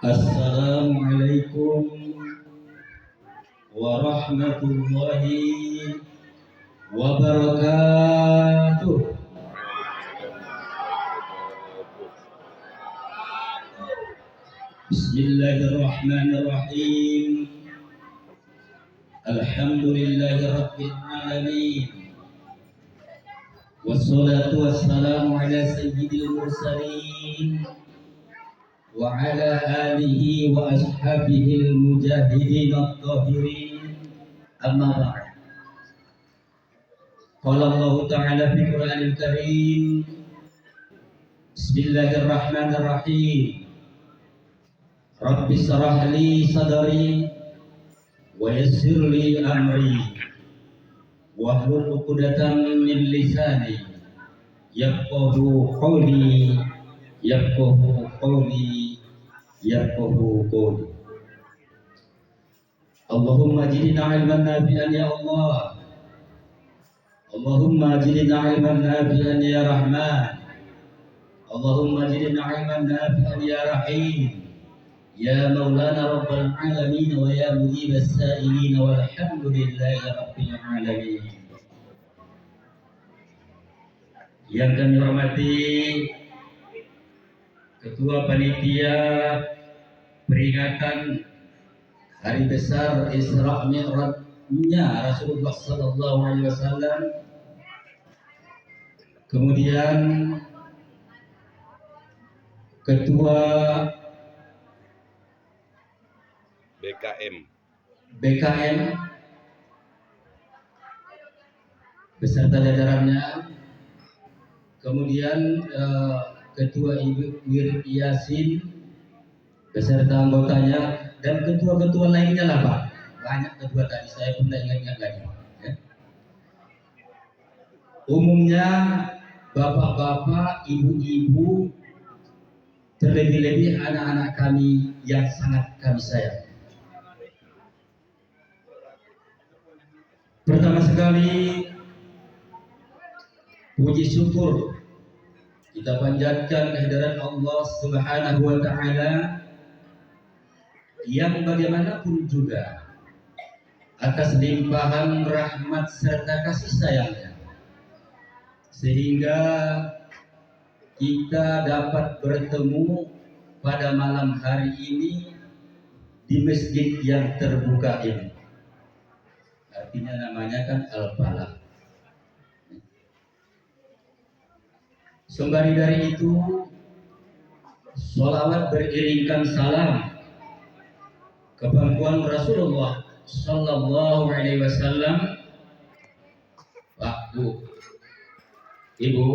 Assalamualaikum warahmatullahi wabarakatuh. Bismillahirrahmanirrahim. Alhamdulillahirabbil alamin. Wassalatu wassalamu ala sayyidil mursalin wa ala alihi wa ashabihil mujahidin at-tahirin. Amma ba'd. Qala Allah Ta'ala fi Qur'anil Karim. Bismillahirrahmanirrahim. Rabbi shrah li sadri wa yassir li amri wahlul 'uqdatam min lisani yafqahu qawli yafqahu qawli. Allahumma zidna ilman nafi'an ya Allah. Allahumma zidna ilman nafi'an ya Rahman. Allahumma zidna ilman nafi'an ya Rahim. Ya Maulana Rabbal Alamin wa ya Mujibas Sa'ilin walhamdulillahi Rabbil Alamin. Yang kami hormati Ketua Panitia peringatan Hari Besar Isra Mi'rajnya Rasulullah Sallallahu Alaihi Wasallam, kemudian Ketua BKM beserta jajarannya, kemudian Ketua Ibu Wir Yasin beserta anggotanya, dan ketua-ketua lainnya lah Pak. Banyak ketua tadi, saya pun tidak ingat lagi ya. Umumnya bapak-bapak, ibu-ibu, terlebih-lebih anak-anak kami yang sangat kami sayang. Pertama sekali, puji syukur kita panjatkan kehadiran Allah Subhanahu wa Ta'ala yang bagaimanapun juga atas limpahan rahmat serta kasih sayangnya, sehingga kita dapat bertemu pada malam hari ini di masjid yang terbuka ini. Artinya namanya kan Al-Falah. Sembari dari itu, sholawat beriringkan salam ke pangkuan Rasulullah Sallallahu Alaihi Wasallam. Pak, Bu, Ibu,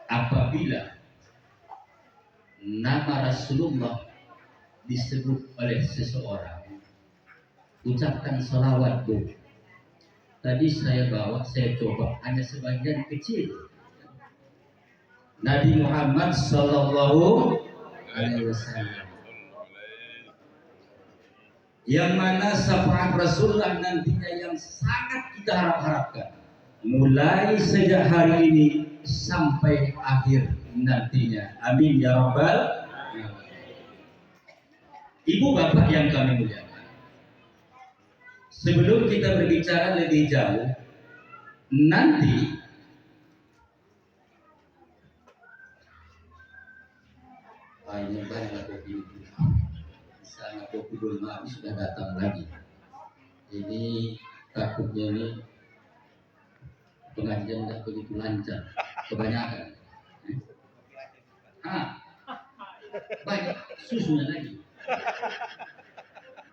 apabila nama Rasulullah disebut oleh seseorang, ucapkan sholawat, Bu. Tadi saya coba hanya sebagian kecil. Nabi Muhammad Sallallahu Alaihi Wasallam, yang mana syafaat Rasulullah nantinya yang sangat kita harap-harapkan, mulai sejak hari ini sampai akhir nantinya. Amin ya Rabbal Alamin. Ibu bapak yang kami muliakan, sebelum kita berbicara lebih jauh, nanti ini banyak kopi, sana kopi dulu sudah datang lagi. Ini takutnya ini pengajian tidak begitu lancar, kebanyakan. Banyak susunya lagi.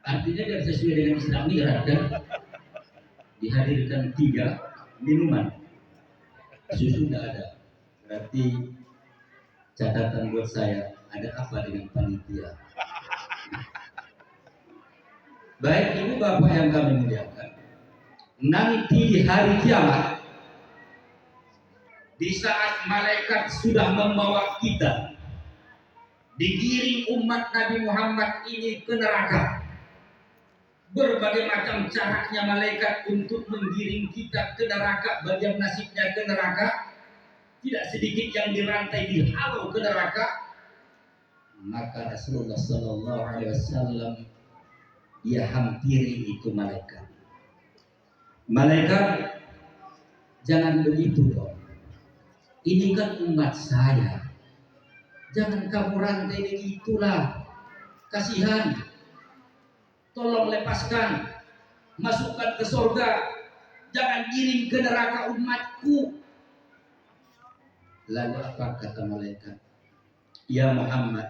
Artinya biar sesuai dengan Islam ini kan dihadirkan 3 minuman, susu tidak ada. Berarti catatan buat saya, ada apa dengan panitia? Baik ibu bapak yang kami muliakan, nanti di hari kiamat, di saat malaikat sudah membawa kita, digiring umat Nabi Muhammad ini ke neraka, berbagai macam caranya malaikat untuk menggiring kita ke neraka, bagian nasibnya ke neraka. tidak sedikit yang dirantai dihalau ke neraka. Maka Rasulullah Sallallahu Alaihi Wasallam dia hampiri itu malaikat. Malaikat, jangan begitu dong. Ini kan umat saya. Jangan kamu rantai begitulah. Kasihan. Tolong lepaskan. Masukkan ke surga. Jangan giring ke neraka umatku. Lalu apa kata malaikat? Ya Muhammad,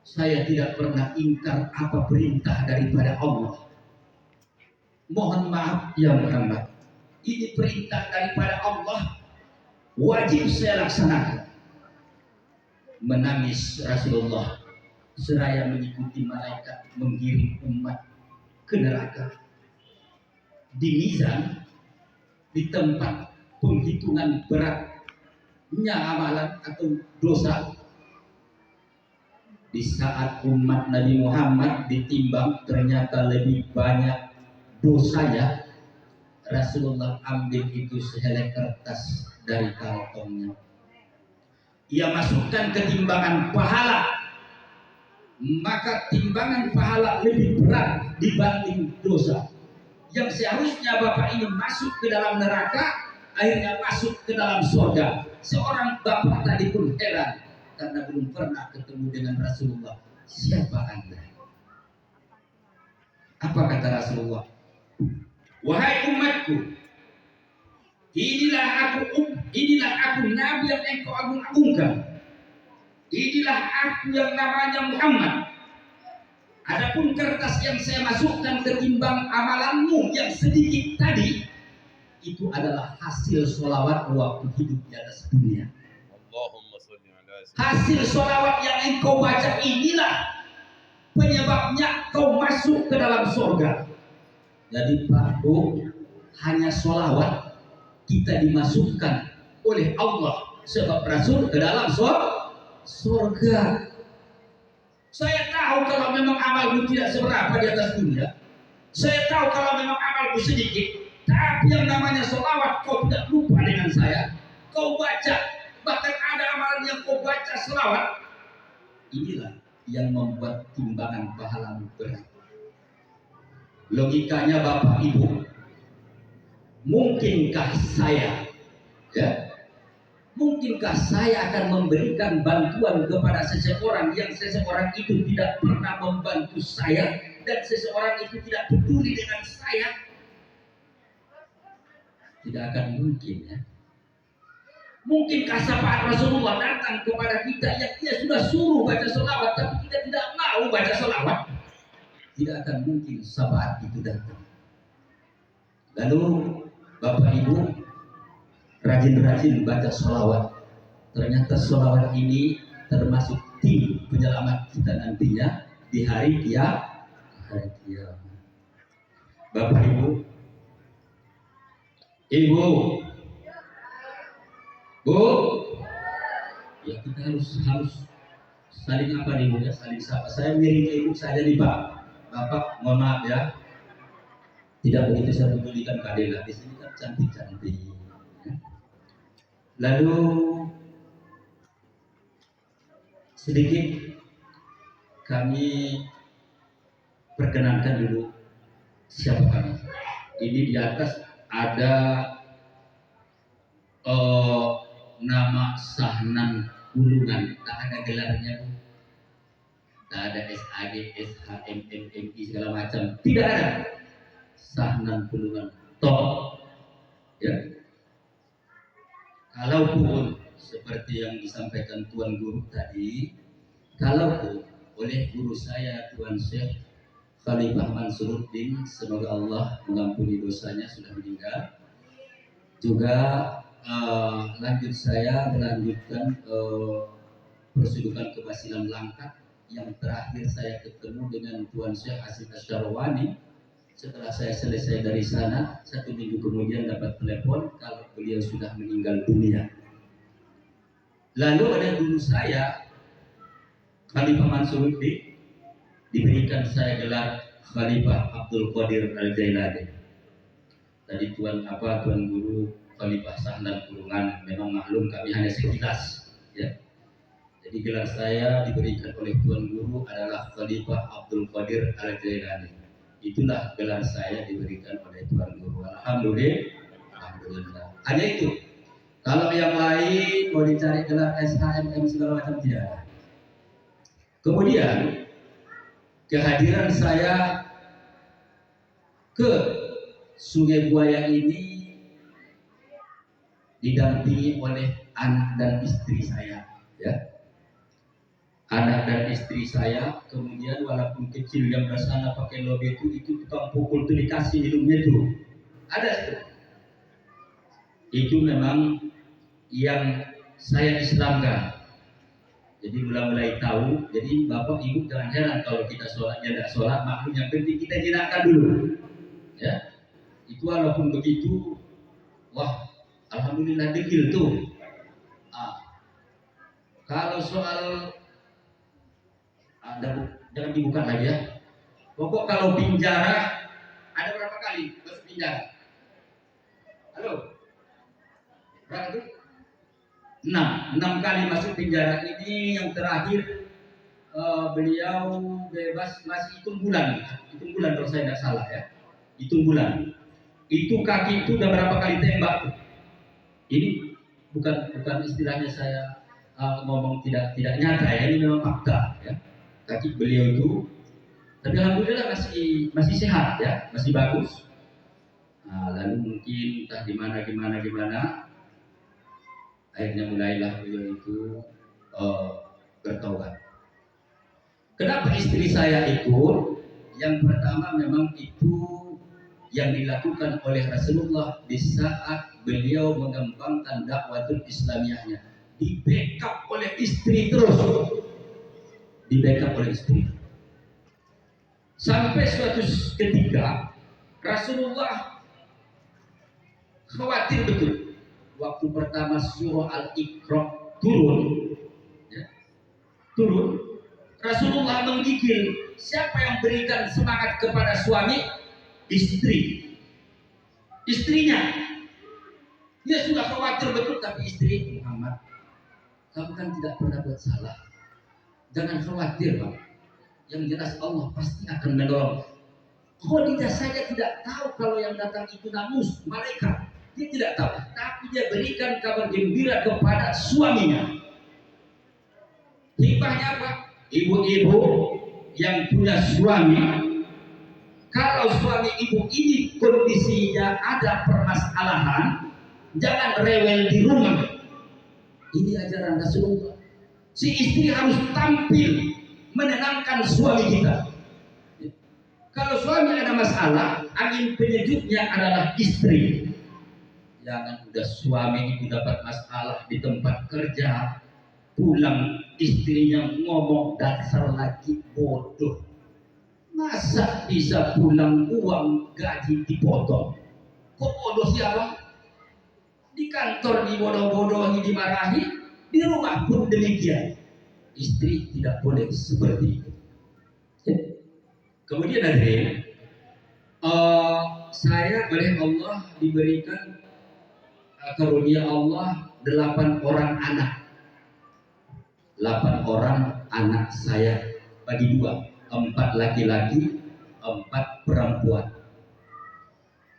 saya tidak pernah ingkar apa perintah daripada Allah. Mohon maaf ya Muhammad, ini perintah daripada Allah, wajib saya laksanakan. Menangis Rasulullah seraya mengikuti malaikat menggiring umat ke neraka. Di mizan, di tempat penghitungan beratnya amalan atau dosa, di saat umat Nabi Muhammad ditimbang ternyata lebih banyak dosanya, Rasulullah ambil itu sehelai kertas dari kantongnya. Ia masukkan ke timbangan pahala, maka timbangan pahala lebih berat dibanding dosa. Yang seharusnya bapak ini masuk ke dalam neraka, akhirnya masuk ke dalam surga. Seorang bapak tadi pun heran karena belum pernah ketemu dengan Rasulullah. Siapa Anda? Apa kata Rasulullah? Wahai umatku, inilah aku Nabi yang engkau agung-agungkan. Inilah aku yang namanya Muhammad. Adapun kertas yang saya masukkan ke timbang amalanmu yang sedikit tadi, itu adalah hasil sholawat waktu hidup di atas dunia. Hasil sholawat yang engkau baca inilah penyebabnya kau masuk ke dalam surga. Jadi Pak Bu, hanya sholawat kita dimasukkan oleh Allah sebab Rasul ke dalam surga. Saya tahu kalau memang amalku tidak seberapa di atas dunia. Saya tahu kalau memang amalku sedikit. Tapi yang namanya sholawat kau tidak lupa dengan saya. Kau baca, bahkan ada amalan yang kau baca sholawat. Inilah yang membuat timbangan pahalamu berat. Logikanya Bapak Ibu, mungkinkah saya akan memberikan bantuan kepada seseorang yang seseorang itu tidak pernah membantu saya dan seseorang itu tidak peduli dengan saya? Tidak akan mungkin ya. Mungkinkah syafaat Rasulullah datang kepada kita yang dia sudah suruh baca sholawat tapi kita tidak mau baca sholawat? Tidak akan mungkin syafaat itu datang. Lalu Bapak Ibu rajin-rajin baca sholawat. Ternyata sholawat ini termasuk tim penyelamat kita nantinya di hari kiamat. Bapak Ibu, Bu, ya kita harus saling apa nih Bu ya, saling sapa. Saya miring ke ibu saja nih Pak. Bapak, mohon maaf ya. Tidak begitu saya pedulikan Kak Dela. Di sini kan cantik-cantik. Lalu sedikit kami perkenalkan dulu siapa kami. Ini di atas ada nama Sahnan Bulungan. Tak ada gelarnya, tak ada SAG, SHM, MMI segala macam. Tidak ada. Sahnan Bulungan. Top. Ya. Kalaupun seperti yang disampaikan Tuan Guru tadi, kalaupun oleh guru saya Tuan Syekh Khalifah Mansuruddin, semoga Allah mengampuni dosanya, sudah meninggal. Juga saya melanjutkan persudukan kebasilan Langkat. Yang terakhir saya ketemu dengan Tuan Syekh Asyid Asyarwani. Setelah saya selesai dari sana, 1 minggu kemudian dapat telepon kalau beliau sudah meninggal dunia. Lalu ada guru saya Khalifah Mansuruddin, diberikan saya gelar Khalifah Abdul Qadir Al-Jailani. Tadi Tuan Guru Khalifah Sahnan Kurungan. Memang maklum kami hanya sekilas, ya. Jadi gelar saya diberikan oleh Tuan Guru adalah Khalifah Abdul Qadir Al-Jailani. Itulah gelar saya diberikan oleh Tuan Guru. Alhamdulillah. Hanya itu. Kalau yang lain mau dicari gelar SHMM segala macam tidak ada. Kemudian kehadiran saya ke Sungai Buaya ini didampingi oleh anak dan istri saya, ya. Anak dan istri saya, kemudian walaupun kecil yang bersana pakai lobby itu tukang pukul tuh dikasih hidungnya itu ada itu. Itu memang yang saya Islamkan. Jadi mulai tahu. Jadi bapak ibu jangan heran kalau kita sholatnya tidak sholat, maklum yang penting kita jinakkan dulu, ya. Itu walaupun begitu, wah alhamdulillah dekil tuh. Kalau soal jangan dibuka lagi ya. Pokok kalau penjara ada berapa kali masuk penjara? Halo, berapa tuh? 6 kali masuk penjara. Ini yang terakhir beliau bebas masih hitung bulan kalau saya tidak salah ya. Hitung bulan. Itu kaki itu udah berapa kali tembak? Ini bukan istilahnya saya ngomong tidak nyata ya, ini memang fakta ya. Kaki beliau itu, tapi alhamdulillah masih sehat ya, masih bagus. Nah, lalu mungkin entah gimana, akhirnya mulailah beliau itu bertaubat. Kenapa istri saya ikut? Yang pertama memang itu yang dilakukan oleh Rasulullah di saat beliau mengembangkan dakwatul Islamiyahnya, di backup oleh istri terus. Di backup oleh istri. Sampai suatu ketika Rasulullah khawatir betul. Waktu pertama surah Al-Iqra turun, ya, Rasulullah menggigil. Siapa yang berikan semangat kepada suami? Istrinya. Dia sudah khawatir betul, tapi istri, Muhammad, kamu kan tidak pernah buat salah. Jangan khawatir, Pak. Yang jelas Allah pasti akan menolong. Khadijah saja tidak tahu kalau yang datang itu namus, malaikat. Dia tidak tahu, tapi dia berikan kabar gembira kepada suaminya. Hikmahnya apa? Ibu-ibu yang punya suami, kalau suami ibu ini kondisinya ada permasalahan, jangan rewel di rumah. Ini ajaran Rasulullah. Si istri harus tampil menenangkan suami kita. Kalau suami ada masalah, angin penyejuknya adalah istri. Jangan udah suami itu dapat masalah di tempat kerja, pulang istrinya ngomong dasar lagi bodoh. Masa bisa pulang uang gaji dipotong? Kok bodoh siapa? Di kantor dibodoh-bodohi, dimarahi. Di rumah pun demikian. Istri tidak boleh seperti itu. Kemudian hadirin, saya oleh Allah diberikan karunia Allah 8 orang anak. 8 orang anak saya bagi 2, 4 laki-laki, 4 perempuan.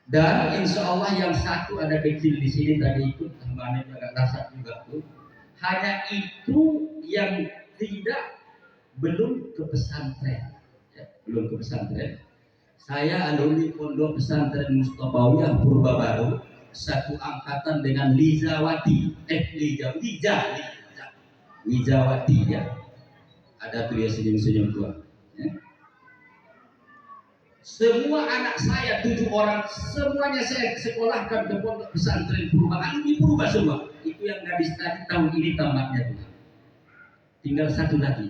Dan insya Allah yang satu ada kecil di sini tadi ikut, temannya agak rasa juga tuh. Hanya itu yang belum ke pesantren, ya, belum ke pesantren. Saya alumni pondok pesantren Mustobawiyah Purba Baru, satu angkatan dengan Lizawati, Wijawati ya. Ada tuh dia senyum-senyum tua. Ya. Semua anak saya 7 orang, semuanya saya sekolahkan ke pondok pesantren Purba, alumni Purba semua. Itu yang gadis tadi tahun ini tamatnya tuh. Tinggal satu lagi.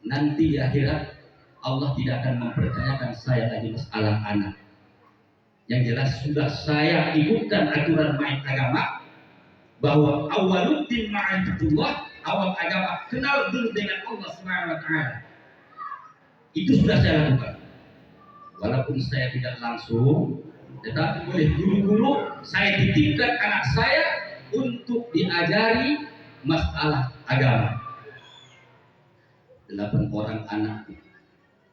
Nanti di akhirat Allah tidak akan mempertanyakan saya lagi masalah anak. Yang jelas sudah saya ikutkan aturan main agama bahwa awaluddin ma'rifatullah, awal agama kenal dulu dengan Allah Subhanahu wa taala. Itu sudah saya lakukan. Walaupun saya tidak langsung, Tetapi oleh guru-guru saya titipkan anak saya untuk diajari masalah agama. 8 orang anak.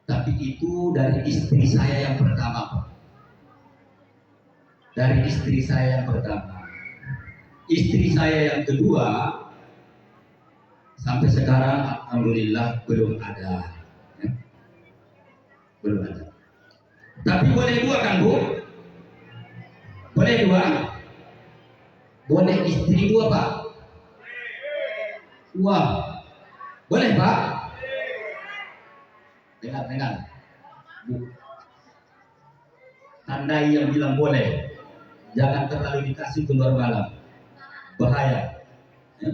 Tapi itu dari istri saya yang pertama, Pak. Dari istri saya yang pertama. Istri saya yang kedua sampai sekarang alhamdulillah belum ada. Ya. Belum ada. Tapi boleh 2 kan, Bu? Boleh 2? Boleh istri 2, Pak? Wah. Boleh, Pak? Dengar. Bu. Tandai yang bilang boleh. Jangan terlalu dikasih keluar malam. Bahaya. Ya.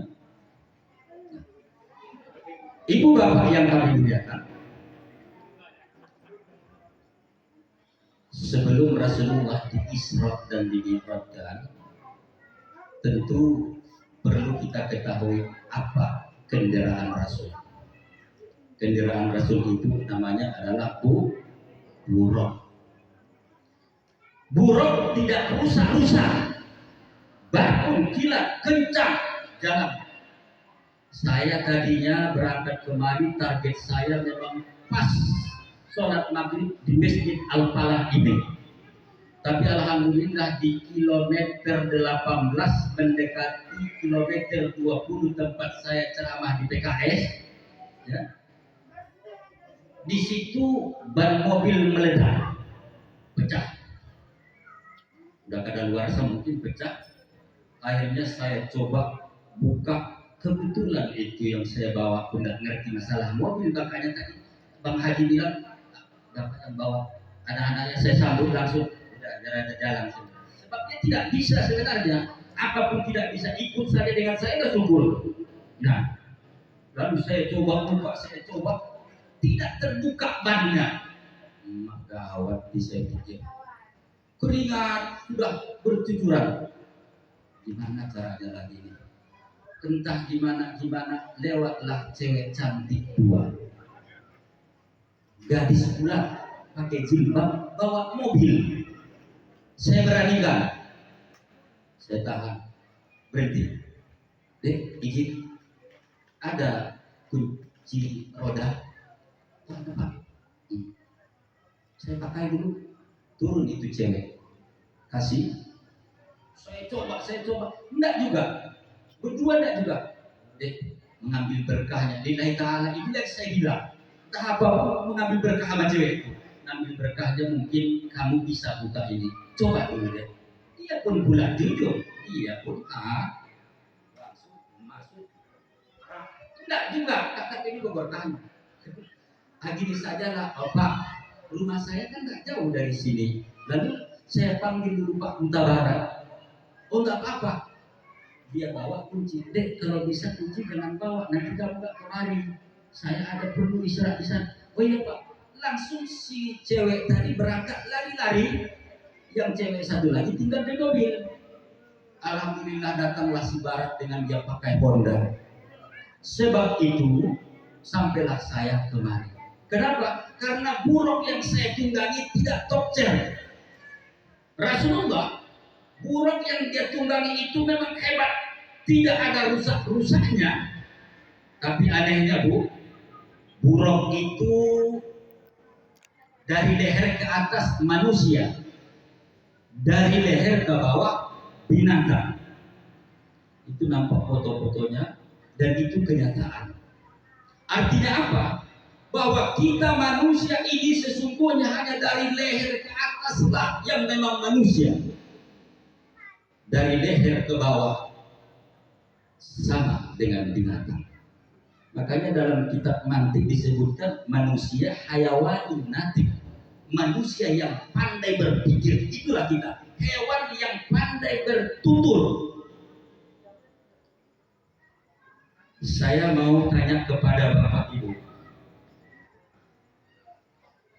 Ibu bapak yang kami muliakan, sebelum Rasulullah diisra dan dimi'rajkan, tentu perlu kita ketahui apa kendaraan Rasul. Kendaraan Rasul itu namanya adalah buruk. Buruk tidak rusak-rusak, bahkan kilat kencang jalan. Saya tadinya berangkat kemari, target saya memang pas sholat maghrib di Masjid Al-Falah ini. Tapi alhamdulillah di kilometer 18 mendekati kilometer 20 tempat saya ceramah di PKS, ya, di situ ban mobil meledak, pecah. Udah kadaluarsa mungkin pecah. Akhirnya saya coba buka, kebetulan itu yang saya bawa, aku nggak ngerti masalah mobil. Makanya tadi Bang Haji bilang dapat yang bawa anak-anaknya, saya sambut langsung, udah jalan. Sebabnya tidak bisa sebenarnya, apapun tidak bisa, ikut saja dengan saya udah syukur. Nah, lalu saya coba buka, tidak terbuka bannya. Gawat, saya pikir keringat sudah bercucuran. Gimana caranya lagi ini? Entah gimana, lewatlah cewek cantik 2. Gadis pula pakai jilbab, bawa mobil. Saya beranikan. Saya tahan. Berhenti. Dek, izin. Ada kunci roda. Ada, Pak. Saya pakai dulu. Turun itu cewek. Kasih. Saya coba. Enggak juga. Berdua enggak juga. Dek, mengambil berkahnya. Lillahi ta'ala. Ini yang saya bilang. Entah apapun mengambil berkah sama cewek itu. Mengambil berkahnya mungkin kamu bisa buka ini. Coba dulu deh. Dia pun bulan jujur. Iya pun. Langsung masuk. Enggak juga. Kakak ini berkahnya. Gini saja lah. Pak, rumah saya kan enggak jauh dari sini. Lalu saya panggil dulu Pak Mutabarak. Oh enggak apa-apa. Dia bawa kunci. Dek, kalau bisa kunci jangan bawa. Nanti kamu enggak kemari. Saya ada perlu istirahat di sana. Oh iya Pak. Langsung si cewek tadi berangkat lari-lari. Yang cewek satu lagi tinggal di mobil. Alhamdulillah datanglah si Barat dengan dia pakai Honda. Sebab itu sampailah saya kemari. Kenapa? Karena buruk yang saya tunggangi tidak top chair. Rasulullah, buruk yang dia tunggangi itu memang hebat, tidak ada rusak-rusaknya. Tapi anehnya Bu, buruk itu dari leher ke atas manusia, dari leher ke bawah binatang. Itu nampak foto-fotonya dan itu kenyataan. Artinya apa? Bahwa kita manusia ini sesungguhnya hanya dari leher ke atas lah yang memang manusia. Dari leher ke bawah sama dengan binatang. Makanya dalam kitab mantik disebutkan manusia hayawani natik. Manusia yang pandai berpikir, itulah kita. Hewan yang pandai bertutur. Saya mau tanya kepada Bapak Ibu.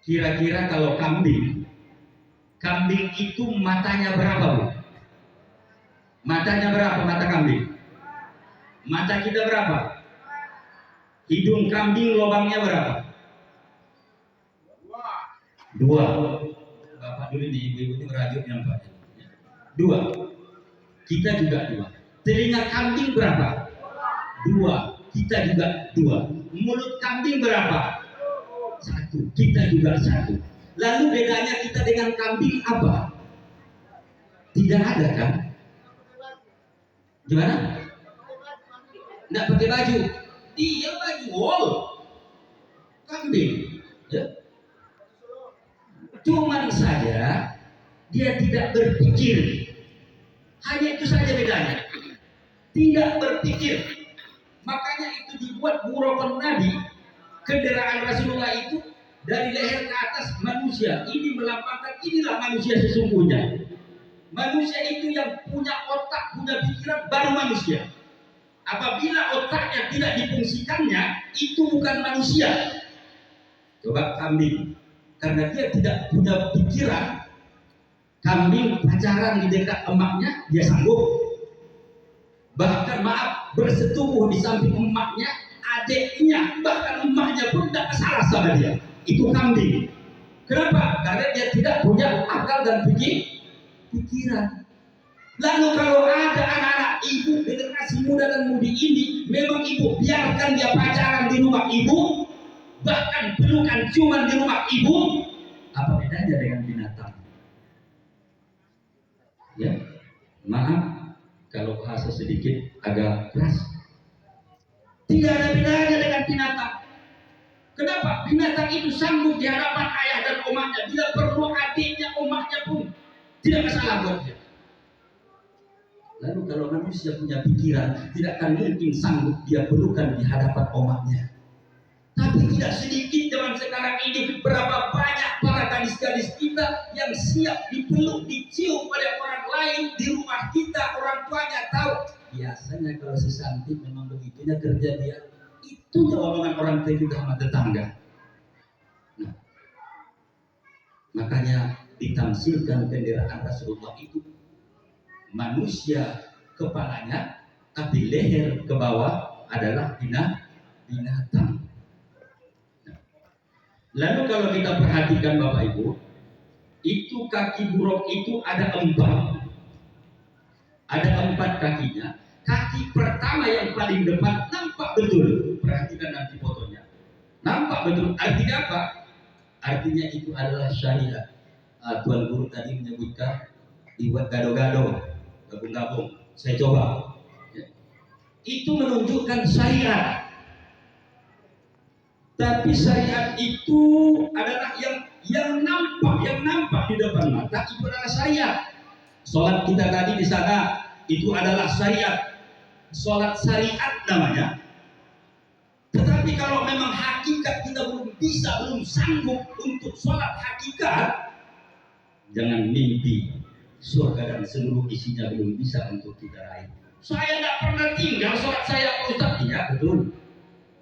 Kira-kira kalau kambing itu matanya berapa Bu? Matanya berapa mata kambing? Mata kita berapa? Hidung kambing lubangnya berapa? 2. Bapak dulu ini ibu-ibu ini merajuk yang banyak. Dua, kita juga dua. Telinga kambing berapa? Dua, kita juga dua. Mulut kambing berapa? Satu, kita juga satu. Lalu bedanya kita dengan kambing apa? Tidak ada kan? Gimana? Nggak pakai baju. Dia baju wall. Kambing. Ya. Cuman saja dia tidak berpikir. Hanya itu saja bedanya. Tidak berpikir. Makanya itu dibuat burukon Nabi. Kendaraan Rasulullah itu dari leher ke atas manusia. Ini melambangkan inilah manusia sesungguhnya. Manusia itu yang punya otak, punya pikiran baru manusia. Apabila otaknya tidak difungsikannya, itu bukan manusia. Coba kambing, karena dia tidak punya pikiran. Kambing pacaran di dekat emaknya, dia sanggup. Bahkan bersetubuh di samping emaknya, adiknya, bahkan emaknya pun tidak salah sama dia. Itu kambing. Kenapa? Karena dia tidak punya akal dan pikiran. Lalu kalau ada anak-anak ibu generasi muda dan mudi ini, memang ibu biarkan dia pacaran di rumah ibu, bahkan pelukan ciuman di rumah ibu, apa bedanya dengan binatang? Ya, maaf kalau bahasa sedikit agak keras. Tidak ada bedanya dengan binatang. Kenapa? Binatang itu sanggup di hadapan ayah dan omaknya. Bila perlu adiknya, omaknya pun tidak masalah buat dia. Lalu kalau manusia punya pikiran, tidak akan mungkin sanggup dia pelukan di hadapan omaknya. Tapi tidak sedikit zaman sekarang ini, berapa banyak para gadis-gadis kita yang siap dipeluk, dicium oleh orang lain di rumah kita, orang tuanya tahu. Biasanya kalau si Santi memang begitunya kerja dia, itu omongan orang kita sama tetangga. Nah, makanya ditamsilkan kendaraan Rasulullah itu manusia kepalanya, tapi leher ke bawah adalah binatang. Lalu kalau kita perhatikan Bapak Ibu, itu kaki buruk itu ada 4. Ada 4 kakinya. Kaki pertama yang paling depan nampak betul. Perhatikan nanti fotonya. Nampak betul. Artinya apa? Artinya itu adalah syariat. Tuan Guru tadi menyebutkan dibuat gado-gado, gabung-gabung. Saya coba. Ya. Itu menunjukkan syariat. Tapi syariat itu adalah yang nampak di depan mata, itu adalah syariat. Sholat kita tadi di sana itu adalah syariat. Sholat syariat namanya. Tetapi kalau memang hakikat kita belum sanggup untuk sholat hakikat, jangan mimpi surga dan seluruh isinya belum bisa untuk kita raih. Saya tidak pernah tinggal sholat saya, Pak Ustaz. Iya betul.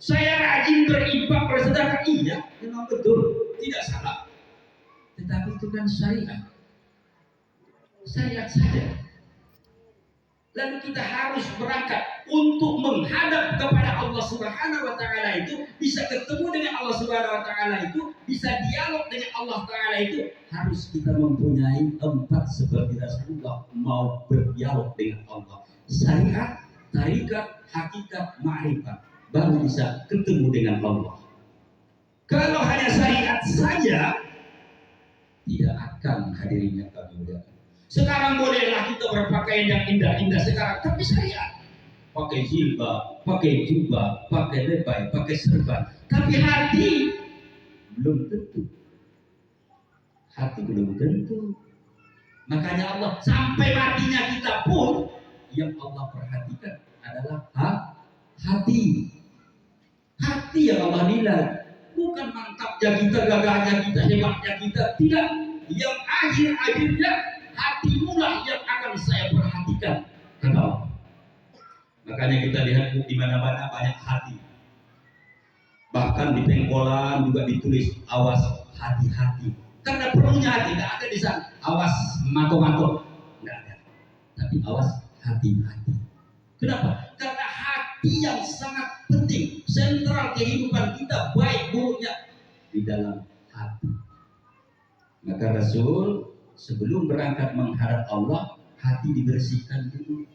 Saya rajin berinfak bersedekah, iya, memang betul, tidak salah. Tetapi itu kan syariat. Syariat saja. Lalu kita harus berangkat untuk menghadap kepada Allah Subhanahu wa taala itu, bisa ketemu dengan Allah Subhanahu wa taala itu, bisa dialog dengan Allah taala itu, harus kita mempunyai 4 seperti Rasulullah mau berdialog dengan Allah. Syariat, tarikat, hakikat, ma'rifat, baru bisa ketemu dengan Allah. Kalau hanya syariat saja, tidak akan hadirnya kami muliakan. Sekarang bolehlah kita berpakaian yang indah-indah sekarang, tapi syariat. Pakai jilbab, pakai jubah, pakai lebay, pakai serban. Tapi hati belum tentu. Hati belum tentu. Makanya Allah sampai matinya kita pun yang Allah perhatikan adalah hati. Hati yang Allah nilai, bukan mantapnya kita, gagahnya kita, hebatnya kita, tidak. Yang akhir-akhirnya hatimu lah yang akan saya perhatikan. Kenapa? Makanya kita lihat di mana-mana banyak hati. Bahkan di pengkolan juga ditulis awas hati-hati. Karena perlunya hati, tidak ada di sana. Awas mato-mato, tidak ada. Tapi awas hati-hati. Kenapa? Karena hati yang sangat penting, sentral kehidupan kita, baik buruknya di dalam hati. Maka Rasul sebelum berangkat menghadap Allah, hati dibersihkan dulu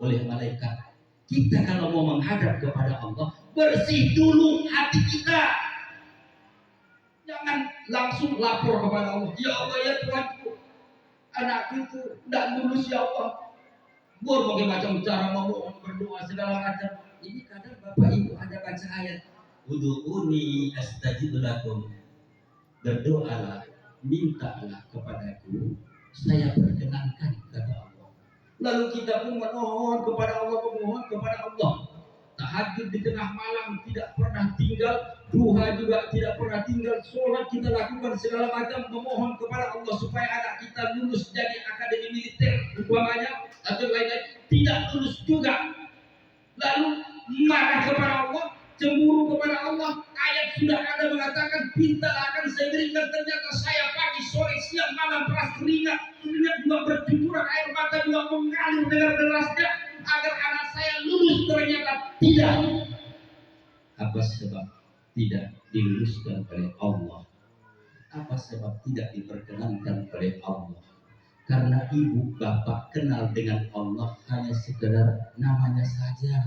oleh malaikat. Kita kalau mau menghadap kepada Allah, bersih dulu hati kita. Jangan langsung lapor kepada Allah. Ya Allah, ya Tuhanku, anakku itu tidak lulus ya Allah. Berbagai macam cara memohon, berdoa segala macam. Ini kadang Bapak Ibu ada baca ayat, Ud'uni astajib lakum. Berdoalah, mintalah kepadaku, saya perkenankan kata Allah. Lalu kita pun memohon kepada Allah, memohon kepada Allah. Tahajud di tengah malam tidak pernah tinggal, duha juga tidak pernah tinggal, sholat kita lakukan segala macam, memohon kepada Allah supaya anak kita lulus jadi akademi militer umpamanya atau lain-lain, tidak lulus juga. Lalu marah kepada Allah, cemburu kepada Allah. Ayat sudah ada mengatakan, pintalah akan saya berikan. Ternyata saya pagi, sore, siang, malam peras keringat juga bercucuran air mata juga mengalir dengan derasnya agar anak saya lulus, ternyata tidak. Apa sebab tidak diluluskan oleh Allah? Apa sebab tidak diperkenankan oleh Allah? Karena ibu bapak kenal dengan Allah hanya sekedar namanya saja.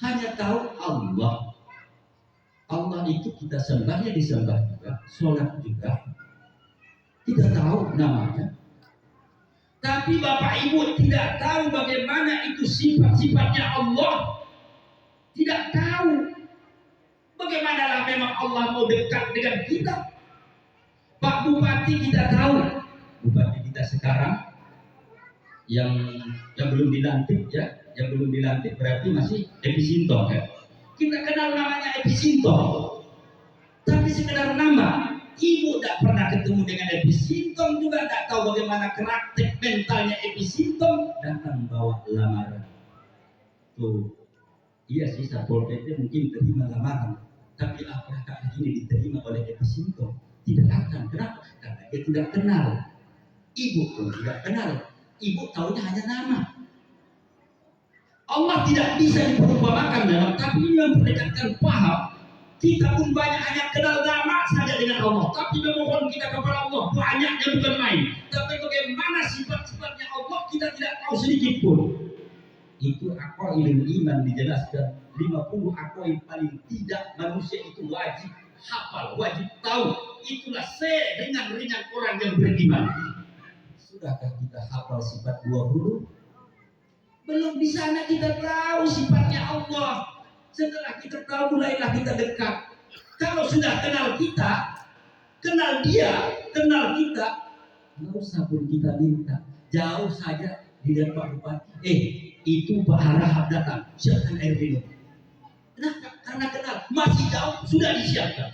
Hanya tahu Allah. Allah itu kita sembahnya disembah juga, sholat juga. Kita tahu namanya. Tapi bapak ibu tidak tahu bagaimana itu sifat-sifatnya Allah. Tidak tahu. Bagaimanalah memang Allah mau dekat dengan kita. Pak Bupati kita tahu. Bupati kita sekarang yang belum dilantik ya, yang belum dilantik berarti masih Episinto ya. Kita kenal namanya Episinto, tapi sekedar nama. Ibu tidak pernah ketemu dengan Episinto, juga tidak tahu bagaimana karakter mentalnya Episinto. Datang bawa lamaran. Tuh, iya sih Satpol PP mungkin terima lamaran, tapi apakah ini diterima oleh Episinto? Tidak akan. Kenapa? Karena dia tidak kenal. Ibu pun tidak kenal. Ibu tahunya hanya nama. Allah tidak bisa diperumpamakan dalam, tapi ini memperlihatkan paham. Kita pun banyak hanya kenal nama saja dengan Allah, tapi memohon kita kepada Allah banyaknya bukan main. Tapi bagaimana sifat-sifatnya Allah kita tidak tahu sedikit pun. Itu aqaidul iman dijelaskan 50 aqaid paling tidak manusia itu wajib hafal, wajib tahu. Itulah seringan-ringan orang yang beriman. Sudahkah kita hafal sifat 20? Belum di sana kita tahu sifatnya Allah. Setelah kita tahu, mulailah kita dekat. Kalau sudah kenal kita, kenal dia, kenal kita, nggak usah pun kita minta. Jauh saja di depan Bupati. Itu Pak Harahap datang, siapkan air minum. Kenapa? Karena kenal. Masih jauh, sudah disiapkan.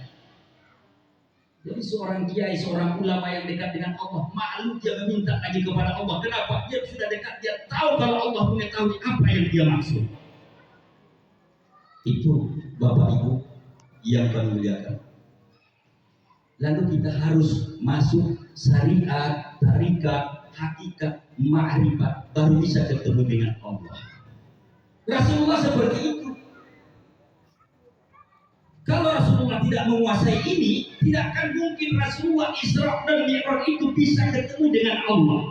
Jadi seorang kiai, seorang ulama yang dekat dengan Allah, malu dia meminta lagi kepada Allah. Kenapa? Dia sudah dekat, dia tahu kalau Allah mengetahui apa yang dia maksud. Itu Bapak Ibu yang kami muliakan. Lalu kita harus masuk syariat, tarikat, hakikat, ma'rifat, baru bisa ketemu dengan Allah. Rasulullah seperti itu. Kalau Rasulullah tidak menguasai ini, tidak akan mungkin Rasulullah Isra dan Mi'raj itu bisa ketemu dengan Allah.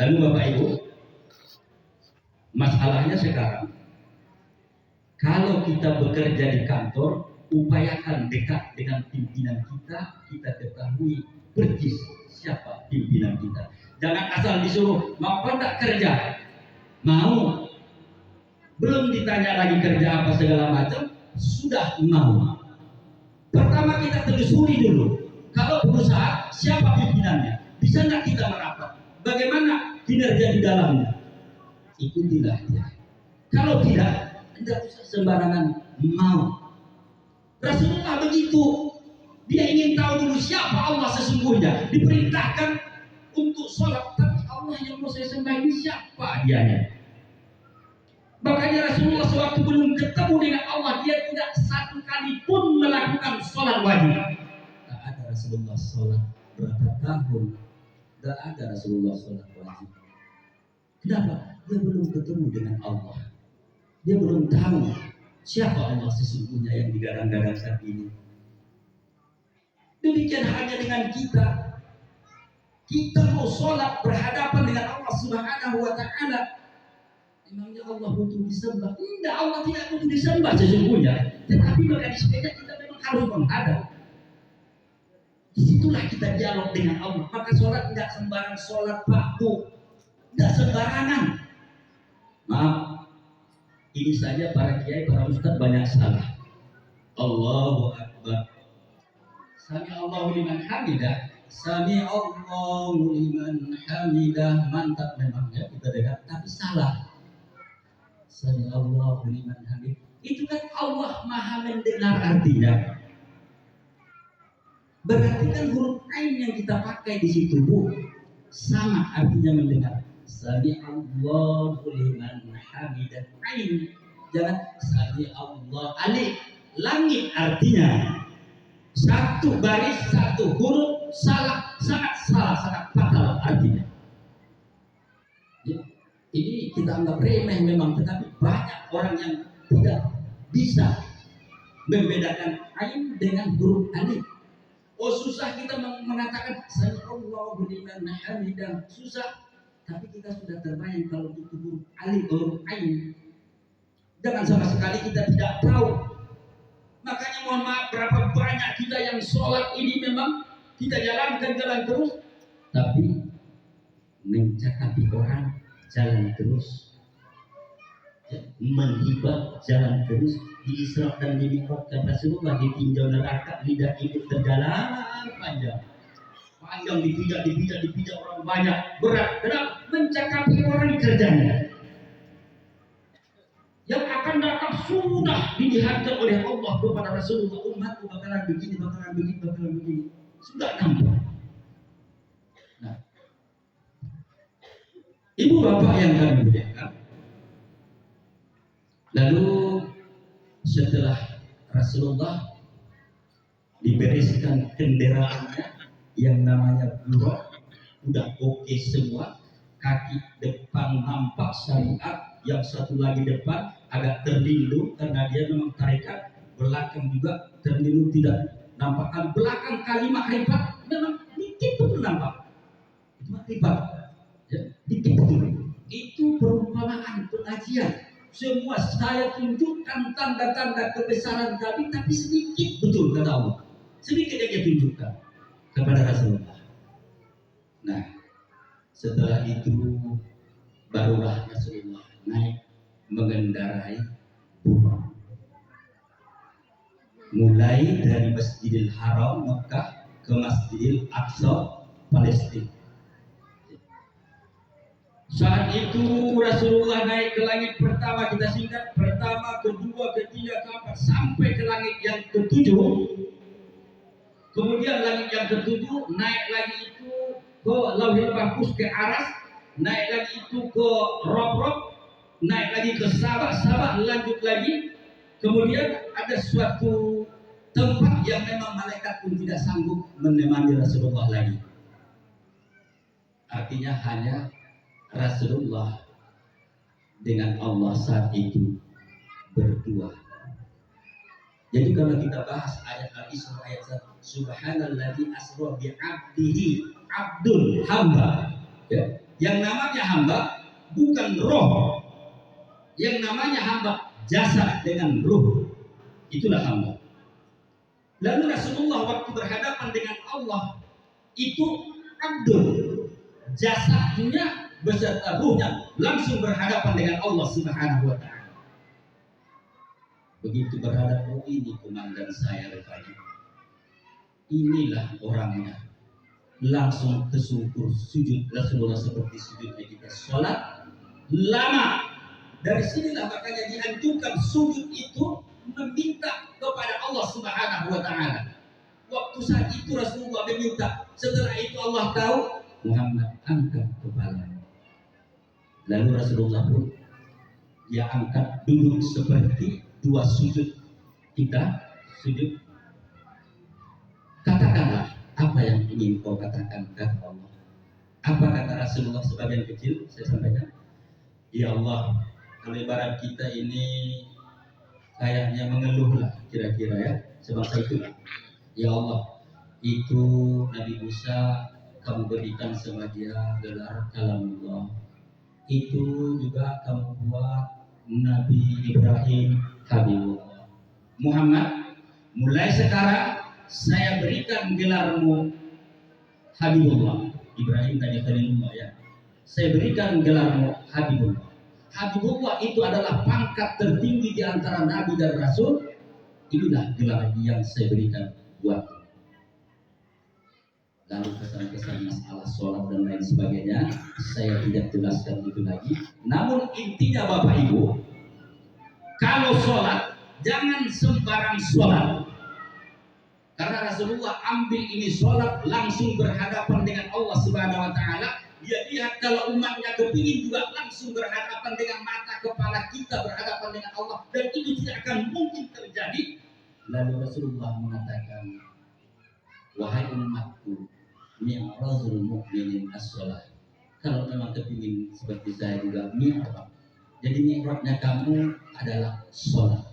Lalu Bapak Ibu, masalahnya sekarang, kalau kita bekerja di kantor, upayakan dekat dengan pimpinan kita, kita ketahui persis siapa pimpinan kita. Jangan asal disuruh, mau tidak kerja? Mau. Belum ditanya lagi kerja apa segala macam, sudah mau. Pertama kita telusuri dulu. Kalau perusahaan, siapa pimpinannya? Bisa nggak kita merapat? Bagaimana kinerja di dalamnya? Ikutilah dia. Kalau tidak, tidak usah sembarangan mau. Rasulullah begitu. Dia ingin tahu dulu siapa Allah sesungguhnya. Diperintahkan untuk sholat, tapi Allah yang mau saya sembah ini siapa dianya? Makanya Rasulullah sewaktu belum ketemu dengan Allah, dia tidak satu kali pun melakukan sholat wajib. Tak ada Rasulullah sholat berapa tahun, tak ada Rasulullah sholat wajib. Kenapa? Dia belum ketemu dengan Allah. Dia belum tahu siapa Allah sesungguhnya yang digadang-gadangkan ini. Demikian hanya dengan kita. Kita mau sholat berhadapan dengan Allah Subhanahu wa Ta'ala. Memangnya Allah butuh disembah? Tidak, Allah tidak butuh disembah sesungguhnya. Tetapi mekanismenya kita memang harus menghadap. Disitulah kita dialog dengan Allah. Maka sholat tidak sembarang sholat waktu, tidak sembarangan. Maaf, ini saja para kiai, para ustaz banyak salah. Allahu Akbar. Sami Allahu liman hamidah. Sami Allahu liman hamidah. Mantap memang ya, kita dengar, tapi salah. Sami Allahu liman hamidah. Itu kan Allah Maha mendengar artinya. Berarti kan huruf ain yang kita pakai di situ, Bu, sama artinya mendengar. Sami Allahu liman hamidah. Ain. Jangan sami Allah alif. Langit artinya. Satu baris, satu huruf, salah, sangat fatal artinya. Ya, ini kita anggap remeh memang, tetapi banyak orang yang tidak bisa membedakan ain dengan huruf alif. Oh, susah kita mengatakan sami Allahu liman hamidah, susah. Tapi kita sudah terbayang kalau itu huruf alif, huruf ain. Jangan sama sekali kita tidak tahu. Makanya mohon maaf, berapa banyak kita yang sholat ini memang kita jalan terus, tapi mencakapi orang jalan terus, ya, menghibah jalan terus. Di Isra dan di Mi'raj kata Rasulullah, ditinjau neraka, lidah itu terdalam panjang dipijak orang banyak, berat. Kenapa? Mencakapi orang kerjanya. Yang akan datang sudah dilihatkan oleh Allah kepada Rasulullah, umatku bakalan begini. Sudah nampak. Nah, ibu bapak yang kami muliakan, lalu setelah Rasulullah dibereskan kendaraannya yang namanya buruk, udah oke semua, kaki depan nampak syariat, yang satu lagi depan agak terlindung karena dia memang tarekat, belakang juga terlindung tidak nampakkan. Belakang kalimat ribat memang dikit pun nampak, itu ribat, ya, dikit pun. Itu perumpamaan pengajian. Semua saya tunjukkan tanda-tanda kebesaran kami, tapi sedikit betul kata Allah, sedikit yang dia tunjukkan kepada Rasulullah. Nah, setelah itu barulah Rasulullah naik mengendarai buruk, mulai dari Masjidil Haram Mekah ke Masjidil Aqsa Palestina. Saat itu Rasulullah naik ke langit pertama, kita singkat, pertama, kedua, ketiga, keempat, sampai ke langit yang ketujuh. Kemudian langit yang ketujuh naik lagi itu ke Lauhil Mahfuz, ke Aras, naik lagi itu ke Rob, naik lagi ke Sabah, lanjut lagi. Kemudian ada suatu tempat yang memang malaikat pun tidak sanggup menemani Rasulullah lagi. Artinya hanya Rasulullah dengan Allah saat itu berdua. Jadi kalau kita bahas ayat Al-Isra ayat 1, Subhanalladzi asra bi 'abdihi, abdul, hamba. Ya. Yang namanya hamba bukan roh. Yang namanya hamba jasad dengan ruh. Itulah hamba. Lalu Rasulullah waktu berhadapan dengan Allah itu abdul, jasadnya beserta ruhnya langsung berhadapan dengan Allah Subhanahu wa Ta'ala. Begitu berhadapan, oh ini komandan saya rupanya, inilah orangnya, langsung tersungkur sujud Rasulullah seperti sujudnya kita sholat lama. Dari sinilah makanya dianjurkan sujud itu meminta kepada Allah Subhanahu wa Ta'ala. Waktu saat itu Rasulullah meminta, setelah itu Allah tahu, Muhammad angkat kepalanya. Lalu Rasulullah pun dia angkat duduk seperti dua sujud kita sujud. Katakanlah apa yang ingin kau katakan kata Allah. Apa kata Rasulullah sebagian kecil saya sampaikan. Ya Allah, kalau ibarat kita ini kayaknya mengeluh lah kira-kira ya, sebab itu lah. Ya Allah, Itu Nabi Musa kamu berikan sama dia gelar kalamullah. Itu juga kamu buat Nabi Ibrahim Habibullah. Muhammad, mulai sekarang saya berikan gelarmu Habibullah. Ibrahim tadi Khalilullah ya. Saya berikan gelarmu Habibullah. Habibullah itu adalah pangkat tertinggi di antara Nabi dan Rasul. Inilah gelar yang saya berikan buat. Lalu kesan-kesan masalah sholat dan lain sebagainya saya tidak jelaskan itu lagi. Namun intinya Bapak Ibu, kalau sholat jangan sembarang sholat, karena Rasulullah ambil ini sholat langsung berhadapan dengan Allah Subhanahu Wa Taala. Dia lihat kalau umatnya kepingin juga langsung berhadapan dengan mata kepala kita berhadapan dengan Allah, dan itu tidak akan mungkin terjadi. Lalu Rasulullah mengatakan, wahai umatku, mi'rajul mu'minin as-sholat. Kalau memang kepingin seperti saya juga mi'raj. Jadi mi'rajnya kamu adalah sholat.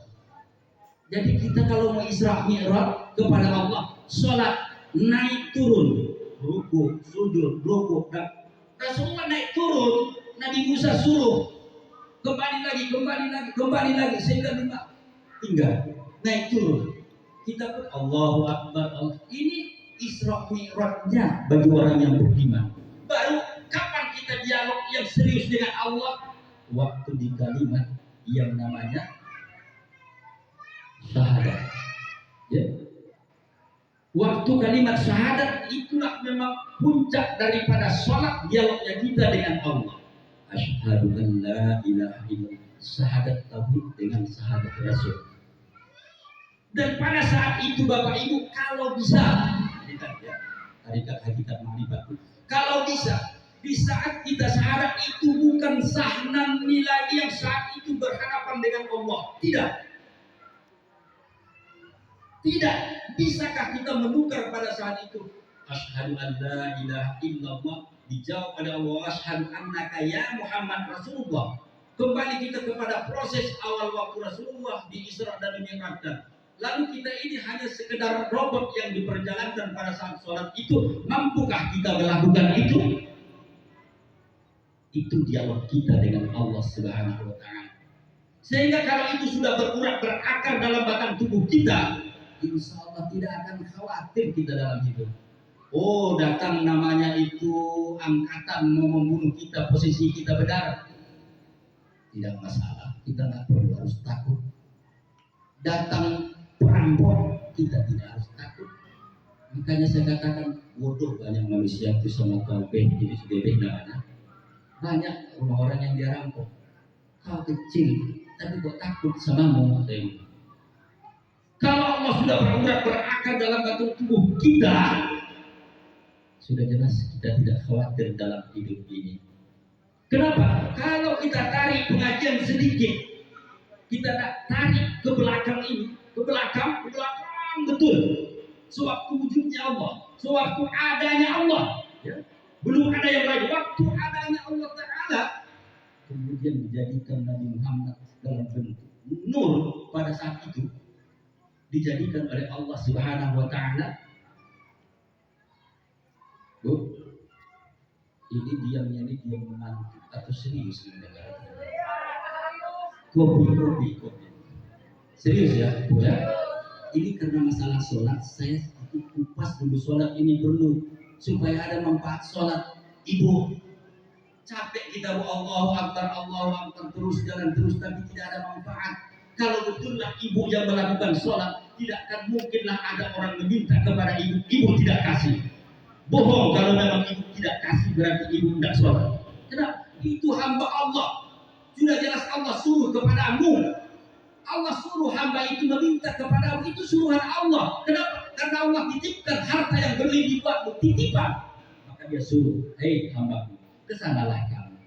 Jadi kita kalau mau Isra Mi'raj kepada Allah, sholat naik turun, ruku, sujud, ruku. Rasulullah naik turun, Nabi Musa suruh kembali lagi sehingga tinggal naik turun. Kita pun Allahu Akbar. Ini Isra Mi'rajnya bagi orang yang beriman. Baru kapan kita dialog yang serius dengan Allah? Waktu di kalimat yang namanya syahadat. Ya. Waktu kalimat syahadat itulah memang puncak daripada sholat dialognya kita dengan Allah. Asyhadu an la ilaha illallah. Syahadat tauhid dengan syahadat Rasul. Dan pada saat itu Bapak Ibu, kalau bisa hakikat makrifat. Kalau bisa, di saat kita syahadat itu bukan sahnan nilai yang saat itu berhadapan dengan Allah. Tidak. Bisakah kita menukar pada saat itu? Asyhadu an la ilaha illallah, dijawab oleh Allah, asyhadu annaka ya Muhammad Rasulullah. Kembali kita kepada proses awal waktu Rasulullah di Isra dan Mi'raj. Lalu kita ini hanya sekedar robot yang diperjalankan pada saat sholat itu. Mampukah kita melakukan itu? Itu dialog kita dengan Allah Subhanahu Wa Taala. Sehingga kalau itu sudah berurat berakar dalam batang tubuh kita, insya Allah tidak akan khawatir kita dalam hidup. Oh, datang namanya itu angkatan mau membunuh kita, posisi kita berdarah, tidak masalah. Kita nggak perlu harus takut. Datang perampok, kita tidak harus takut. Makanya saya katakan bodoh banyak manusia itu sama kau jadi bebek namanya. Banyak orang yang dia rampok. Kau kecil, tapi kok takut samamu? Kalau Allah sudah berurat berakar dalam batu tubuh kita, sudah jelas kita tidak khawatir dalam hidup ini. Kenapa? Kalau kita tarik pengajian sedikit, kita tarik ke belakang ini, ke belakang betul. Sewaktu wujudnya Allah, sewaktu adanya Allah, ya. Belum ada yang lain. Waktu adanya Allah Ta'ala, kemudian dijadikan Nabi Muhammad dalam bentuk nur pada saat itu, dijadikan oleh Allah Subhanahu Wa Ta'ala. Ini diamnya ini diam mengantuk atau serius ini negara? Kopi. Serius ya, Bu ya? Ini karena masalah sholat, saya kupas dulu sholat ini perlu supaya ada manfaat sholat. Ibu capek kita Allahu Akbar terus jalan terus tapi tidak ada manfaat. Kalau betullah ibu yang melakukan sholat, tidak akan mungkinlah ada orang meminta kepada ibu tidak kasih. Bohong kalau memang ibu tidak kasih berarti ibu tidak sholat. Kenapa? Itu hamba Allah. Sudah jelas Allah suruh kepadamu. Allah suruh hamba itu meminta kepadamu, itu suruhan Allah. Kenapa? Karena Allah titipkan harta yang berlimpah buatmu, titipan. Maka dia suruh, hei hambaku, kesanalah kamu.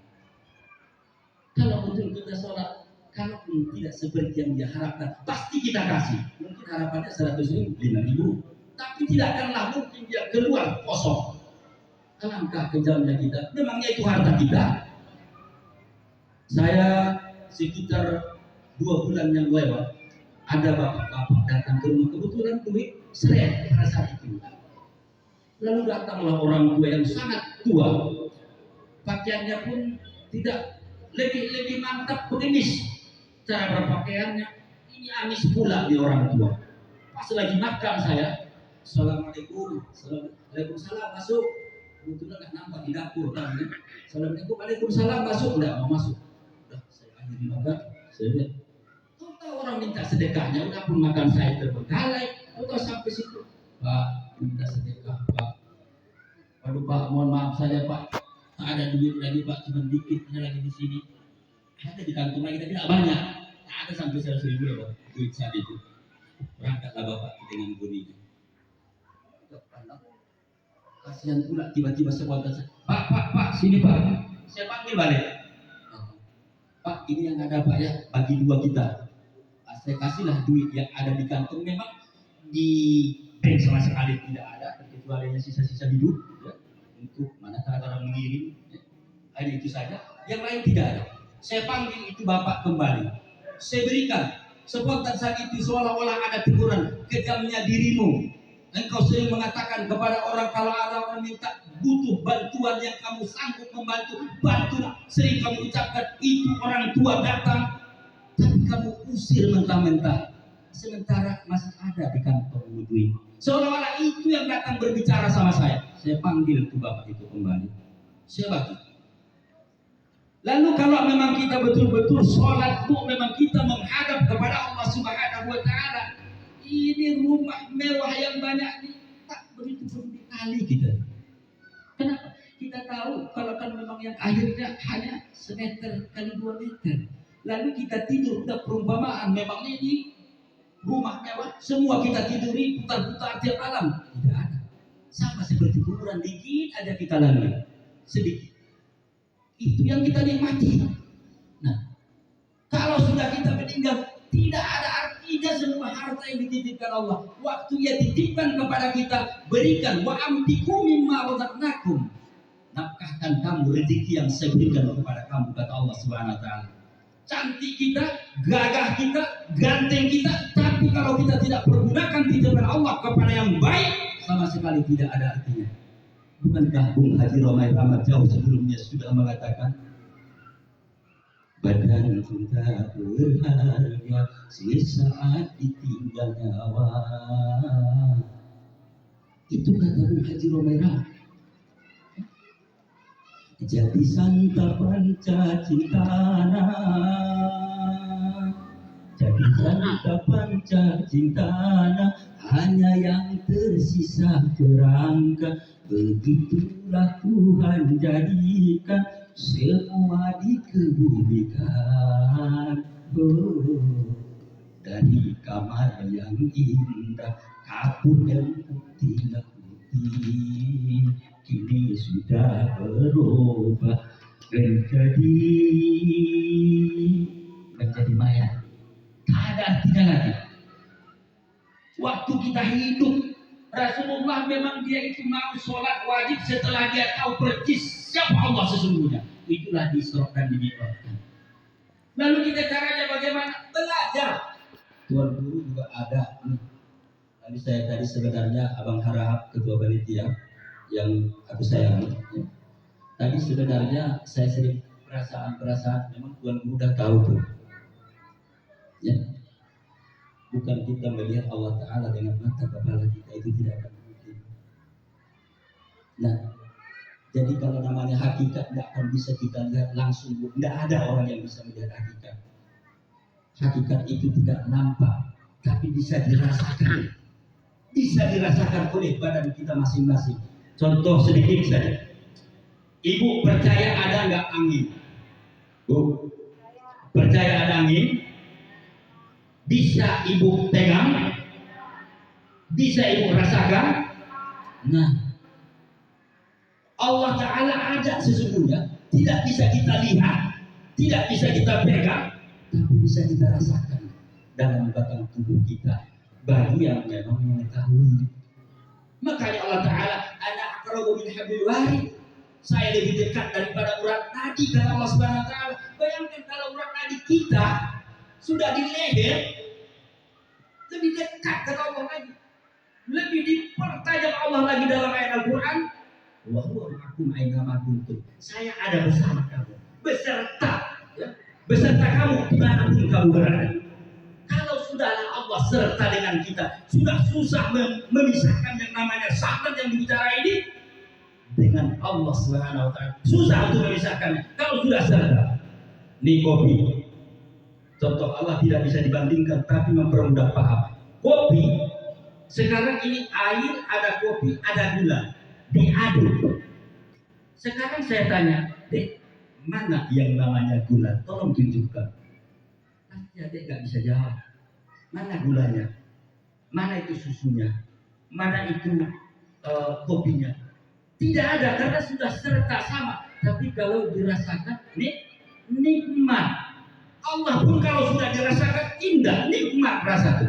Kalau betul kita sholat, kalau pun tidak seperti yang dia harapkan, pasti kita kasih. Mungkin harapannya 100.000, 5.000, tapi tidak akanlah mungkin dia keluar kosong. Alangkah kejamnya kita. Memangnya itu harta kita. Saya sekitar 2 bulan yang lewat, ada bapak-bapak datang ke rumah, kebetulan duit seret pada saat itu. Lalu datanglah orang tua yang sangat tua, pakaiannya pun tidak lebih mantap, pengemis cara berpakaiannya. Ini amis pula di orang tua. Pas lagi makan saya, assalamualaikum, waalaikumsalam, masuk. Kebetulan nggak nampak di dapur kan? Assalamualaikum, waalaikumsalam, masuk. Nggak mau masuk. Udah saya akhiri makan, saya lihat. Tahu orang minta sedekahnya, udah pun makan saya terbengkalai. Udah sampai situ, Pak minta sedekah, Pak. Waduh Pak, mohon maaf saja Pak, tak ada duit lagi Pak, cuma dikit ada lagi di sini. Ada di kantor lagi tapi tidak banyak. Tak ada sampai 100.000 ya Pak, duit saat itu. Berangkatlah Bapak dengan bunyinya. Kasihan pula tiba-tiba spontan, Pak, sini Pak. Saya panggil balik. Pak, ini yang ada Pak ya, bagi dua kita. Saya kasihlah duit yang ada di kantong, memang di bank sama sekali tidak ada, kecuali hanya sisa-sisa hidup ya, untuk manakala orang mengirim ya. Hanya itu saja, yang lain tidak ada. Saya panggil itu Bapak kembali, saya berikan. Spontan saat itu seolah-olah ada teguran, kejamnya dirimu. Engkau sering mengatakan kepada orang kalau ada orang minta butuh bantuan yang kamu sanggup membantu, bantulah. Sering kamu ucapkan itu orang tua datang, tapi kamu usir mentah-mentah. Sementara masih ada di kantong wudhu ini. Seolah-olah itu yang datang berbicara sama saya. Saya panggil tuh Bapak itu kembali. Saya bagi. Lalu kalau memang kita betul-betul sholat, memang kita menghadap kepada Allah Subhanahu wa Ta'ala, ini rumah mewah yang banyak ini tak begitu dikali kita. Kenapa? Kita tahu kalau kan memang yang akhirnya hanya semeter kali 2 meter. Lalu kita tidur, udah perumpamaan memang ini rumah mewah, semua kita tiduri putar-putar tiap malam. Tidak ada. Sama seperti kuburan, dikit aja kita lalui, sedikit. Itu yang kita nikmati. Nah, kalau sudah kita meninggal, tidak ada artinya semua harta yang dititipkan Allah. Waktu ia titipkan kepada kita, berikan wa amtiku mimma razaqnakum. Nafkahkan kamu rezeki yang saya berikan kepada kamu, kata Allah Subhanahu wa Ta'ala. Cantik kita, gagah kita, ganteng kita, tapi kalau kita tidak pergunakan titipan Allah kepada yang baik, sama sekali tidak ada artinya. Bukankah Bung Haji Romai Ahmad jauh sebelumnya sudah mengatakan, badan kita berharga sesaat ditinggal nyawa. Itu kata Bung Haji Romai Ahmad. Jadi santapan cacintana, jadi santapan cacintana, hanya yang tersisa kerangka. Begitulah Tuhan jadikan semua dikebumikan. Dari kamar yang indah, kapur dan putih, kini sudah berubah menjadi mayat. Tak ada artinya lagi. Waktu kita hidup, Rasulullah memang dia itu mau sholat wajib setelah dia tahu persis siapa Allah sesungguhnya. Itulah diserahkan, dimi'rajkan. Lalu kita caranya bagaimana? Belajar. Tuan guru juga ada nih. Tadi saya sebenarnya Abang Harahap, ketua panitia yang aku sayangi. Ya. Tadi sebenarnya saya sering perasaan memang Tuan guru udah tahu tuh. Ya. Bukan kita melihat Allah Ta'ala dengan mata kepala kita, itu tidak akan mungkin. Nah, jadi kalau namanya hakikat tidak akan bisa kita lihat langsung. Tidak ada orang yang bisa melihat hakikat. Hakikat itu tidak nampak, tapi bisa dirasakan. Bisa dirasakan oleh badan kita masing-masing. Contoh sedikit saja. Ibu percaya ada nggak angin? Bu, percaya ada angin? Bisa ibu pegang? Bisa ibu rasakan? Nah, Allah Ta'ala ada sesungguhnya. Tidak bisa kita lihat, tidak bisa kita pegang, tapi bisa kita rasakan dalam batang tubuh kita bagi yang memang mengetahui. Makanya Allah Ta'ala, ana aqrabu min hablil warid, saya lebih dekat daripada urat nadi, kata Allah Subhanahu wa Ta'ala. Bayangkan kalau urat nadi kita sudah di leher, lebih dekat kata Allah lagi. Lebih dipertajam Allah lagi dalam ayat Al-Quran. Wa huwa ma'akum aina ma kuntum. Saya ada bersama kamu, beserta ya, beserta kamu dimanapun kamu berada. Kalau sudahlah Allah serta dengan kita, sudah susah memisahkan yang namanya syaitan yang dibicara ini dengan Allah Subhanahu wa taala. Susah untuk memisahkannya. Kalau sudah serta. Ini kopi. Contoh Allah tidak bisa dibandingkan, tapi mempermudah paham. Kopi sekarang ini air, ada kopi, ada gula, diaduk. Sekarang saya tanya, Dek, mana yang namanya gula? Tolong tunjukkan. Pasti Dek nggak bisa jawab. Mana gulanya? Mana itu susunya? Mana itu kopinya? Tidak ada, karena sudah serta sama. Tapi kalau dirasakan, nikmat. Allah pun kalau sudah dirasakan indah, nikmat rasa itu.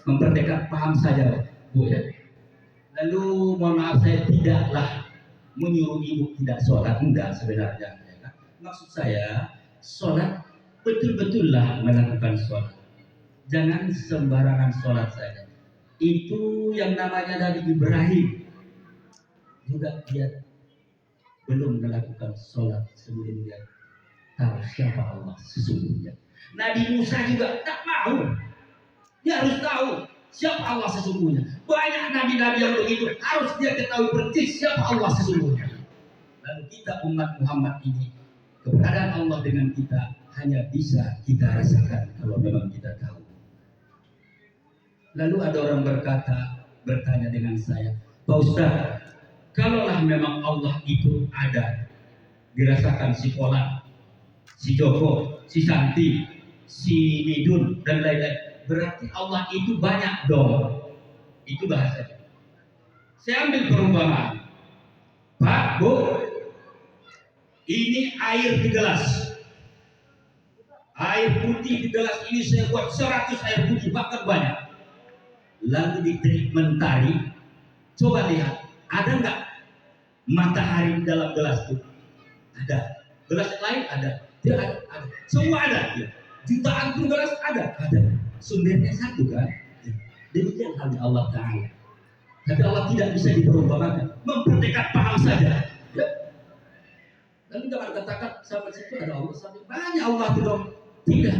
Memperdekat paham saja, Bu ya. Lalu mohon maaf, saya tidaklah menyuruh ibu tidak sholat, enggak sebenarnya. Ya kan? Maksud saya sholat betul-betullah melakukan sholat. Jangan sembarangan sholat saja. Itu yang namanya Nabi Ibrahim juga dia belum melakukan sholat sebelum dia tahu siapa Allah sesungguhnya. Nabi Musa juga tak mau. Dia harus tahu siapa Allah sesungguhnya. Banyak nabi-nabi yang begitu, harus dia ketahui persis siapa Allah sesungguhnya. Lalu kita umat Muhammad ini, keberadaan Allah dengan kita hanya bisa kita rasakan kalau memang kita tahu. Lalu ada orang bertanya dengan saya, Pak Ustaz, kalaulah memang Allah itu ada, dirasakan si Polan, si Joko, si Santi, si Midun, dan lain-lain, berarti Allah itu banyak dong. Itu bahasanya. Saya ambil perumpamaan. Pak, Bu, ini air di gelas. Air putih di gelas ini saya buat 100 air putih, bahkan banyak. Lalu diterik mentari. Coba lihat, ada nggak matahari di dalam gelas itu? Ada. Gelas yang lain ada. Dia ada. Semua ada. Ya. Jutaan pun gelas ada. Sumbernya satu kan. Demikian halnya Allah Ta'ala. Tapi Allah tidak bisa diperumpamakan. Memperdekat paham saja. Ya. Lalu jangan katakan sampai situ ada Allah. Sampai banyak Allah itu dong. Tidak.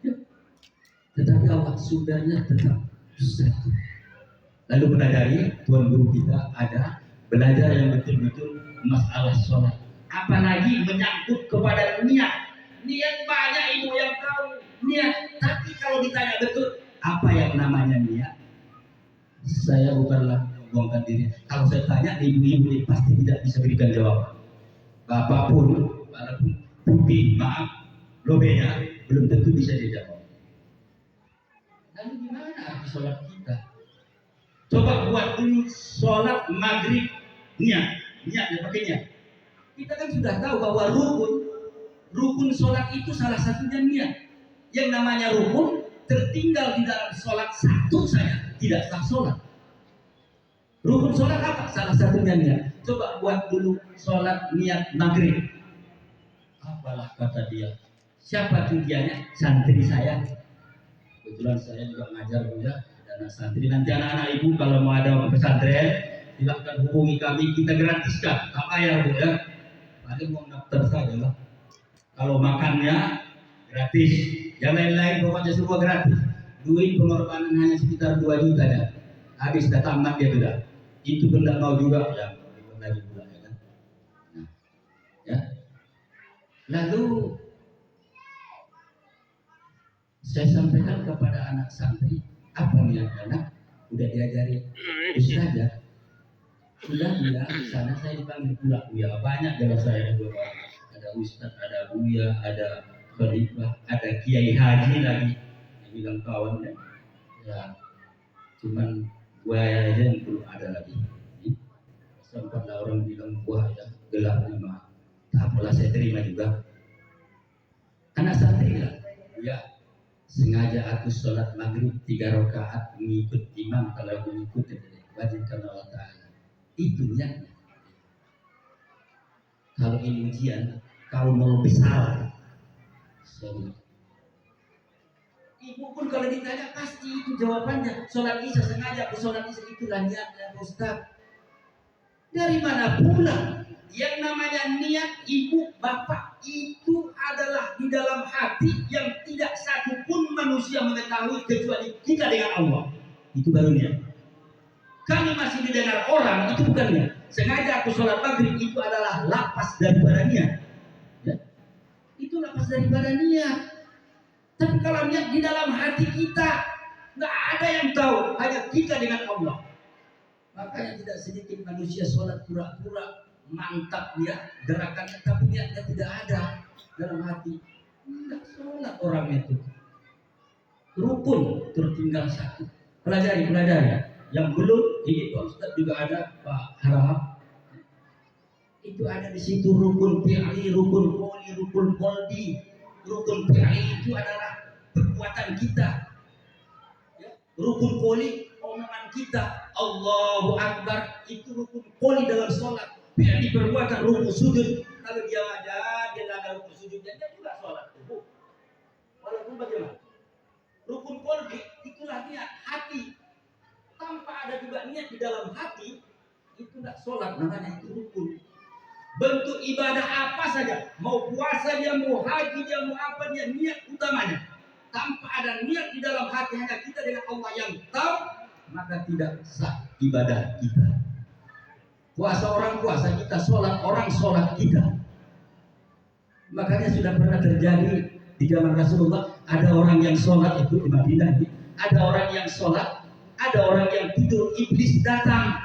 Ya. Tetapi Allah sumbernya tetap satu. Lalu pelajari, Tuan Guru kita ada belajar yang betul-betul masalah sholat. Apalagi menyangkut kepada niat. Niat banyak ibu yang tahu niat. Tapi kalau ditanya betul, apa yang namanya niat? Saya bukanlah membongkar diri. Kalau saya tanya ibu-ibu ini pasti tidak bisa berikan jawaban. Bapak pun, walaupun putih, maaf, lobenya belum tentu bisa dijawab. Lalu gimana arti sholat kita? Coba buat dulu sholat maghrib niatnya pakai niat. Kita kan sudah tahu bahwa rukun sholat itu salah satunya niat. Yang namanya rukun tertinggal di dalam sholat satu saja tidak sah sholat. Rukun sholat apa? Salah satunya niat. Coba buat dulu sholat niat maghrib. Apalah kata dia? Siapa tujuannya? Santri saya. Kebetulan saya juga ngajar ya. Anak santri, nanti anak-anak ibu kalau mau ada pesantren silakan hubungi kami, kita gratiskan, tak bayar Bu ya, paling mau daftar saja lah. Kalau makannya gratis, yang lain-lain pokoknya semua gratis. Duit pengorbanan hanya sekitar 2 juta ya, habis dah tamat dia sudah. Itu pun tidak mau juga ya, lagi pula ya kan. Nah, ya. Lalu saya sampaikan kepada anak santri, apa niat anak? Udah diajari saja. Sudah dia sana saya dipanggil pula Buya. Banyak dari saya ada Ustadz, ada Buya, ada Khalifah, ada Kiai Haji lagi yang bilang kawan ya. Cuman Buya aja yang belum ada lagi. Sempatlah orang bilang Buya gelarnya mah. Tak apalah saya terima juga. Anak santri lah Buya. Sengaja aku sholat maghrib 3 rakaat mengikut imam. Kalau aku mengikut wajib karena Allah Ta'ala. Itu niatnya. Kalau ini ujian, kalau mau besar, Ibu pun kalau ditanya pasti itu jawabannya. Sholat isya sengaja, aku sholat isya itulah niatnya Ustaz. Dari mana pula? Yang namanya niat ibu bapak itu adalah di dalam hati yang tidak satu pun manusia mengetahui kecuali kita dengan Allah. Itu baru niat. Kami masih didengar orang, itu bukan niat. Sengaja aku sholat maghrib itu adalah lapas daripada niat. Ya? Itu lapas daripada niat. Tapi kalau niat di dalam hati kita, nggak ada yang tahu, hanya kita dengan Allah. Makanya tidak sedikit manusia sholat pura-pura mantap dia gerakannya, tapi niatnya tidak ada dalam hati. Nggak sholat orangnya itu. Rukun tertinggal satu. Pelajari. Yang belum, ini Pak Ustaz juga ada Pak Harahap. Itu ada di situ rukun fi'li, rukun qoli, rukun qalbi. Rukun fi'li itu adalah perbuatan kita. Ya. Rukun qoli omongan kita. Allahu Akbar itu rukun qoli dalam sholat. Fi'li perbuatan rukun sujud. Kalau dia ada rukun sujudnya, dia juga sholat. Walaupun bagaimana? Rukun qalbi itulah niat hati. Tanpa ada juga niat di dalam hati, itu tidak sholat, namanya itu rukun. Bentuk ibadah apa saja, mau puasa dia, mau haji dia, mau apa dia, niat utamanya. Tanpa ada niat di dalam hati, hanya kita dengan Allah yang tahu, maka tidak sah ibadah kita. Puasa orang puasa kita, sholat orang sholat kita. Makanya sudah pernah terjadi di zaman Rasulullah, ada orang yang sholat itu di Madinah, ada orang yang sholat, ada orang yang tidur, iblis datang.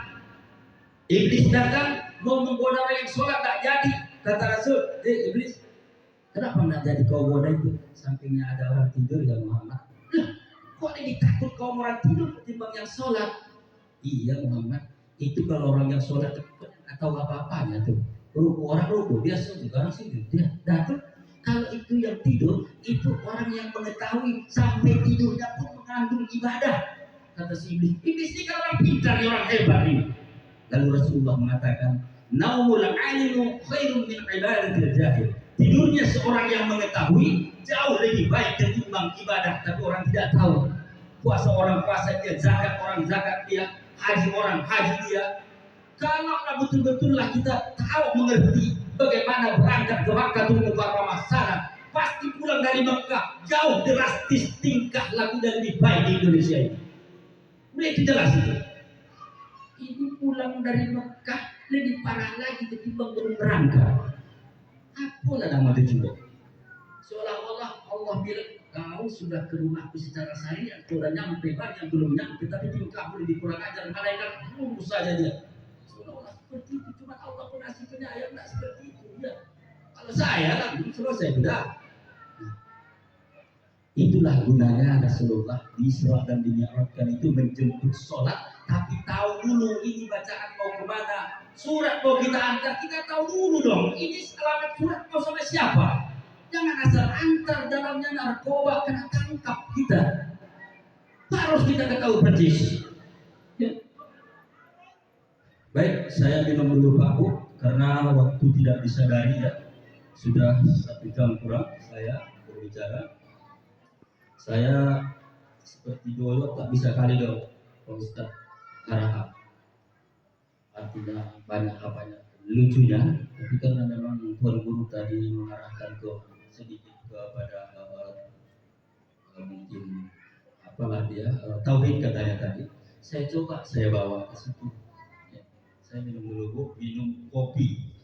Iblis datang mau menggoda orang yang sholat, tak jadi. Kata Rasul, iblis, kenapa tidak jadi kau goda itu? Sampingnya ada orang tidur ya Muhammad. Lah, kok ini takut kau orang tidur ketimbang yang sholat? Iya Muhammad, itu kalau orang yang sholat atau apa-apanya tuh. Orang ruku, dia sujud, orang sujud, dia datang. Kalau itu yang tidur, itu orang yang mengetahui sampai tidurnya pun mengandung ibadah. Kata si iblis, iblis ini kan orang pintar, orang hebat ini. Lalu Rasulullah mengatakan, naumul alimu khairun min ibadatil jahil. Tidurnya seorang yang mengetahui jauh lebih baik ketimbang ibadah, tapi orang tidak tahu. Puasa orang puasa dia, zakat orang zakat dia, haji orang haji dia. Kalau betul-betul lah kita tahu mengerti bagaimana berangkat ke Makkahul Mukarramah sana, pasti pulang dari Mekah jauh drastis tingkah laku dan lebih baik di Indonesia ini. Itu jelas itu. Ini pulang dari Mekah lebih parah lagi ketimbang belum berangkat. Apalah nama itu juga. Seolah-olah Allah bilang, kau sudah ke rumahku secara syariat, kau sudah nyampe, banyak belum nyampe, tapi tingkahmu lebih kurang ajar, malaikat lurus saja dia. Seolah-olah seperti itu, cuma Allah pun kasih penyayang, tidak seperti itu. Ya. Kalau saya lah, selesai sudah. Itulah gunanya Rasulullah di Isra dan Mi'rajkan itu menjemput sholat, tapi tahu dulu ini bacaan mau kemana, surat mau kita antar, kita tahu dulu dong. Ini alamat surat mau sama siapa? Jangan asal antar, dalamnya narkoba kena tangkap kita. Harus kita ketahui persis. Ya. Baik, saya minum dulu Pak Bu, karena waktu tidak disadari ya. Sudah 1 jam kurang saya berbicara. Saya seperti dulu tak bisa kali dong Pak Ustaz Harahap. Artinya banyak apanya lucunya, tapi karena memang Tuan Guru tadi mengarahkan ke sedikit kepada mungkin apalah dia tauhid katanya tadi. Saya coba saya bawa ke situ. Ya. Saya minum dulu Bu, minum kopi.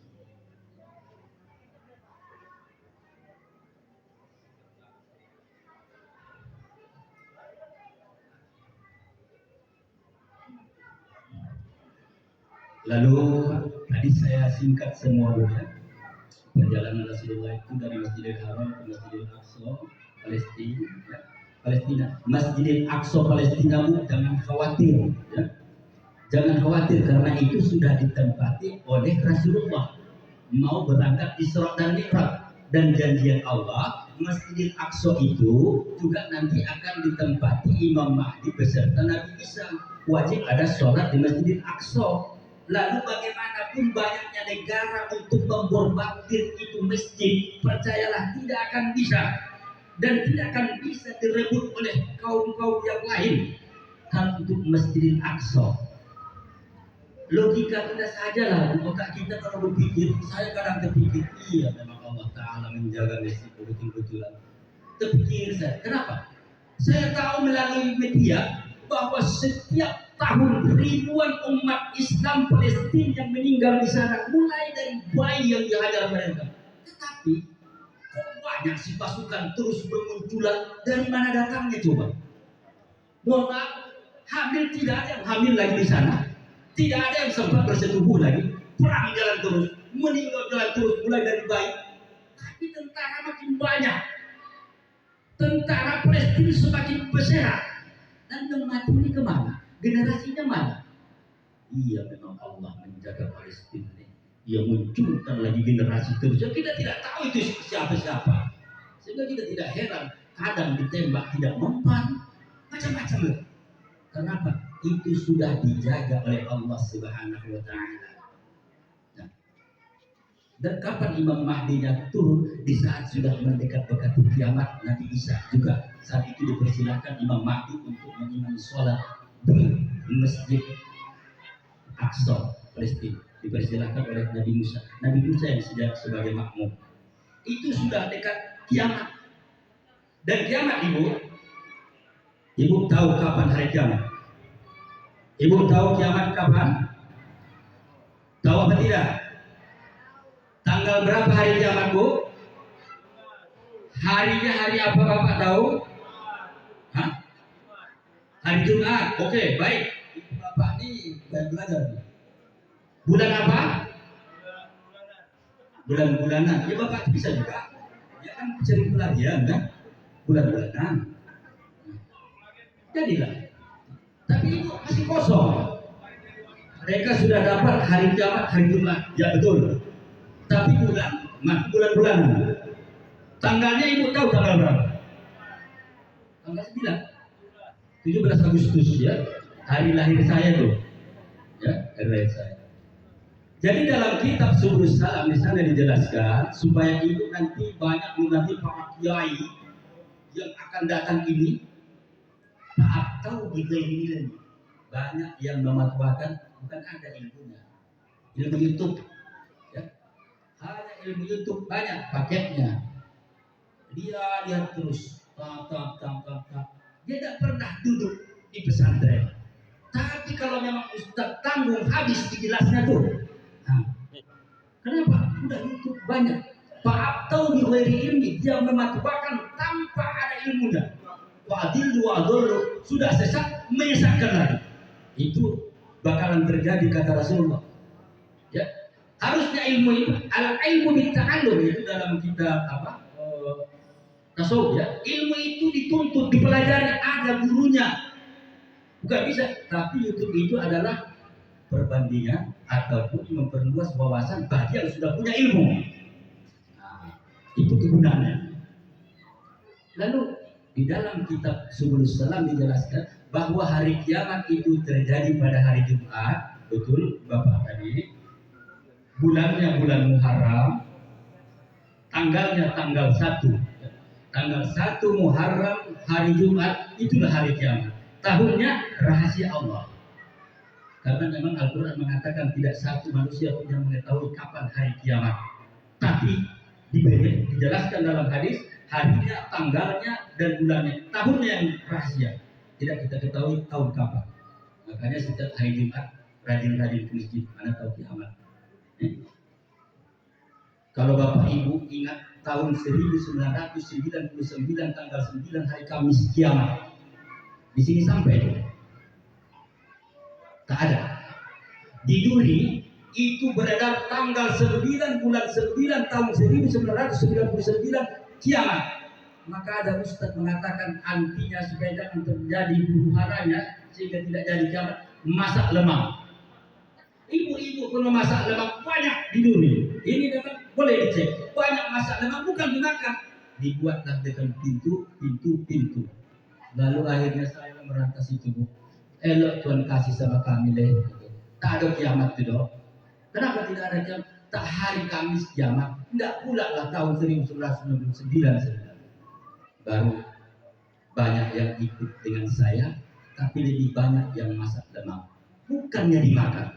Lalu tadi saya singkat semua ya. Perjalanan Rasulullah itu dari Masjidil Haram ke Masjidil Aqsa Palestina. Ya. Palestina, Masjidil Aqsa Palestina, jangan khawatir. Ya. Jangan khawatir karena itu sudah ditempati oleh Rasulullah. Mau berangkat Isra dan Mi'raj, dan janjian Allah Masjidil Aqsa itu juga nanti akan ditempati Imam Mahdi beserta Nabi Isa. Wajib ada sholat di Masjidil Aqsa. Lalu bagaimanapun banyaknya negara untuk membombardir itu masjid, percayalah tidak akan bisa. dan tidak akan bisa direbut oleh kaum-kaum yang lain. Kan untuk Masjidil Aqsa, logika kita sajalah, otak kita kalau berpikir, saya kadang terpikir, iya memang Allah Ta'ala menjaga masjid betul-betulan. Terpikir saya, kenapa? Saya tahu melalui media bahwa setiap tahun ribuan umat Islam Palestina yang meninggal di sana, mulai dari bayi yang dihajar mereka. Tetapi kok banyak sih pasukan terus bermunculan, dari mana datangnya coba? Mohon maaf, hamil tidak ada yang hamil lagi di sana. Tidak ada yang sempat bersetubuh lagi. Perang jalan terus, meninggal jalan terus, mulai dari bayi. Tapi tentara makin banyak. Tentara Palestina semakin besar. Dan yang mati ini kemana? Generasinya mana? Iya, memang Allah menjaga Palestina ini. Dia munculkan lagi generasi terus. Kita tidak tahu itu siapa-siapa. Sehingga kita tidak heran. Kadang ditembak tidak mempan. Macam-macam loh. Kenapa? Itu sudah dijaga oleh Allah Subhanahu wa Ta'ala. Nah, dan kapan Imam Mahdinya turun? Di saat sudah mendekat dekati kiamat. Nabi Isa juga saat itu dipersilakan Imam Mahdi untuk mengimami sholat di Masjid Aqsa Palestina. Dipersilakan oleh Nabi Musa. Nabi Musa yang sebagai makmum. Itu sudah dekat kiamat. Dan kiamat, Ibu tahu kapan hari kiamat? Ibu tahu kiamat kapan? Tahu apa tidak? Tanggal berapa hari kiamat, Bu? Harinya hari apa Bapak tahu? Hah? Hari Jumat. Oke, baik. Ibu Bapak ini belajar. Bulan apa? Bulan-bulanan. Ya Bapak bisa juga. Ya kan sering pelajaran kan? Bulan-bulanan. Jadilah. Tapi itu masih kosong. Mereka sudah dapat hari kiamat hari Jumat. Ya betul. Tapi bulan-bulanan. Tanggalnya Ibu tahu tanggal berapa? Tanggal 9. 17 Agustus ya. Hari lahir saya tuh. Ya, hari lahir saya. Jadi dalam kitab Subulus Salam di sana dijelaskan supaya Ibu nanti banyak para kiai yang akan datang ini atau di ini banyak yang mematwakan bukan ada ilmunya, ilmu YouTube ya, hanya ilmu YouTube banyak paketnya, dia lihat terus dia tidak pernah duduk di pesantren. Tapi kalau memang Ustaz tanggung habis dijelasnya tuh, nah, kenapa? Udah YouTube banyak Pak tahu di ghairi ilmi, dia mematwakan tanpa ada ilmunya. Wa'adillu sudah sesat menyesatkan lagi. Itu bakalan terjadi kata Rasulullah. Ya, harusnya ilmu itu al-ilmu bitta'allum, itu dalam kitab tasawuf ya. Ilmu itu dituntut, dipelajari, ada gurunya. Bukan bisa, tapi YouTube itu adalah perbandingan ataupun memperluas wawasan bagi yang sudah punya ilmu. Nah, itu kegunaannya. Lalu di dalam kitab Subulus Salam dijelaskan bahwa hari kiamat itu terjadi pada hari Jumat. Betul Bapak tadi. Bulannya bulan Muharram. Tanggalnya tanggal 1. Tanggal 1 Muharram hari Jumat, itulah hari kiamat. Tahunnya rahasia Allah. Karena memang Al-Quran mengatakan tidak satu manusia pun yang mengetahui kapan hari kiamat. Tapi dijelaskan dalam hadis harinya, tanggalnya, dan bulannya, tahunnya yang rahasia. Tidak kita ketahui tahun kapan. Makanya setiap hari Jumat rajin-rajin ke masjid, mana tahu kiamat. Kalau Bapak Ibu ingat tahun 1999 tanggal 9 hari Kamis kiamat. Di sini sampai tak ada. Di Duri itu beredar tanggal 9 bulan 9 tahun 1999 kiamat. Maka ada Ustaz mengatakan antinya supaya jangan terjadi huru-haranya sehingga tidak jadi kiamat, masak lemang. Ibu-ibu pun memasak lemang banyak di dunia. Ini memang boleh dicek. Banyak masak lemang bukan dimakan, dibuatlah dengan pintu. Lalu akhirnya saya merantas itu, Bu. Elok Tuhan kasih sama kami deh. Tak ada kiamat itu dong. Kenapa tidak ada kiamat? Tak hari Kamis kiamat. Tidak pula lah tahun 1999. baru banyak yang ikut dengan saya, tapi lebih banyak yang masak lemak. Bukannya dimakan,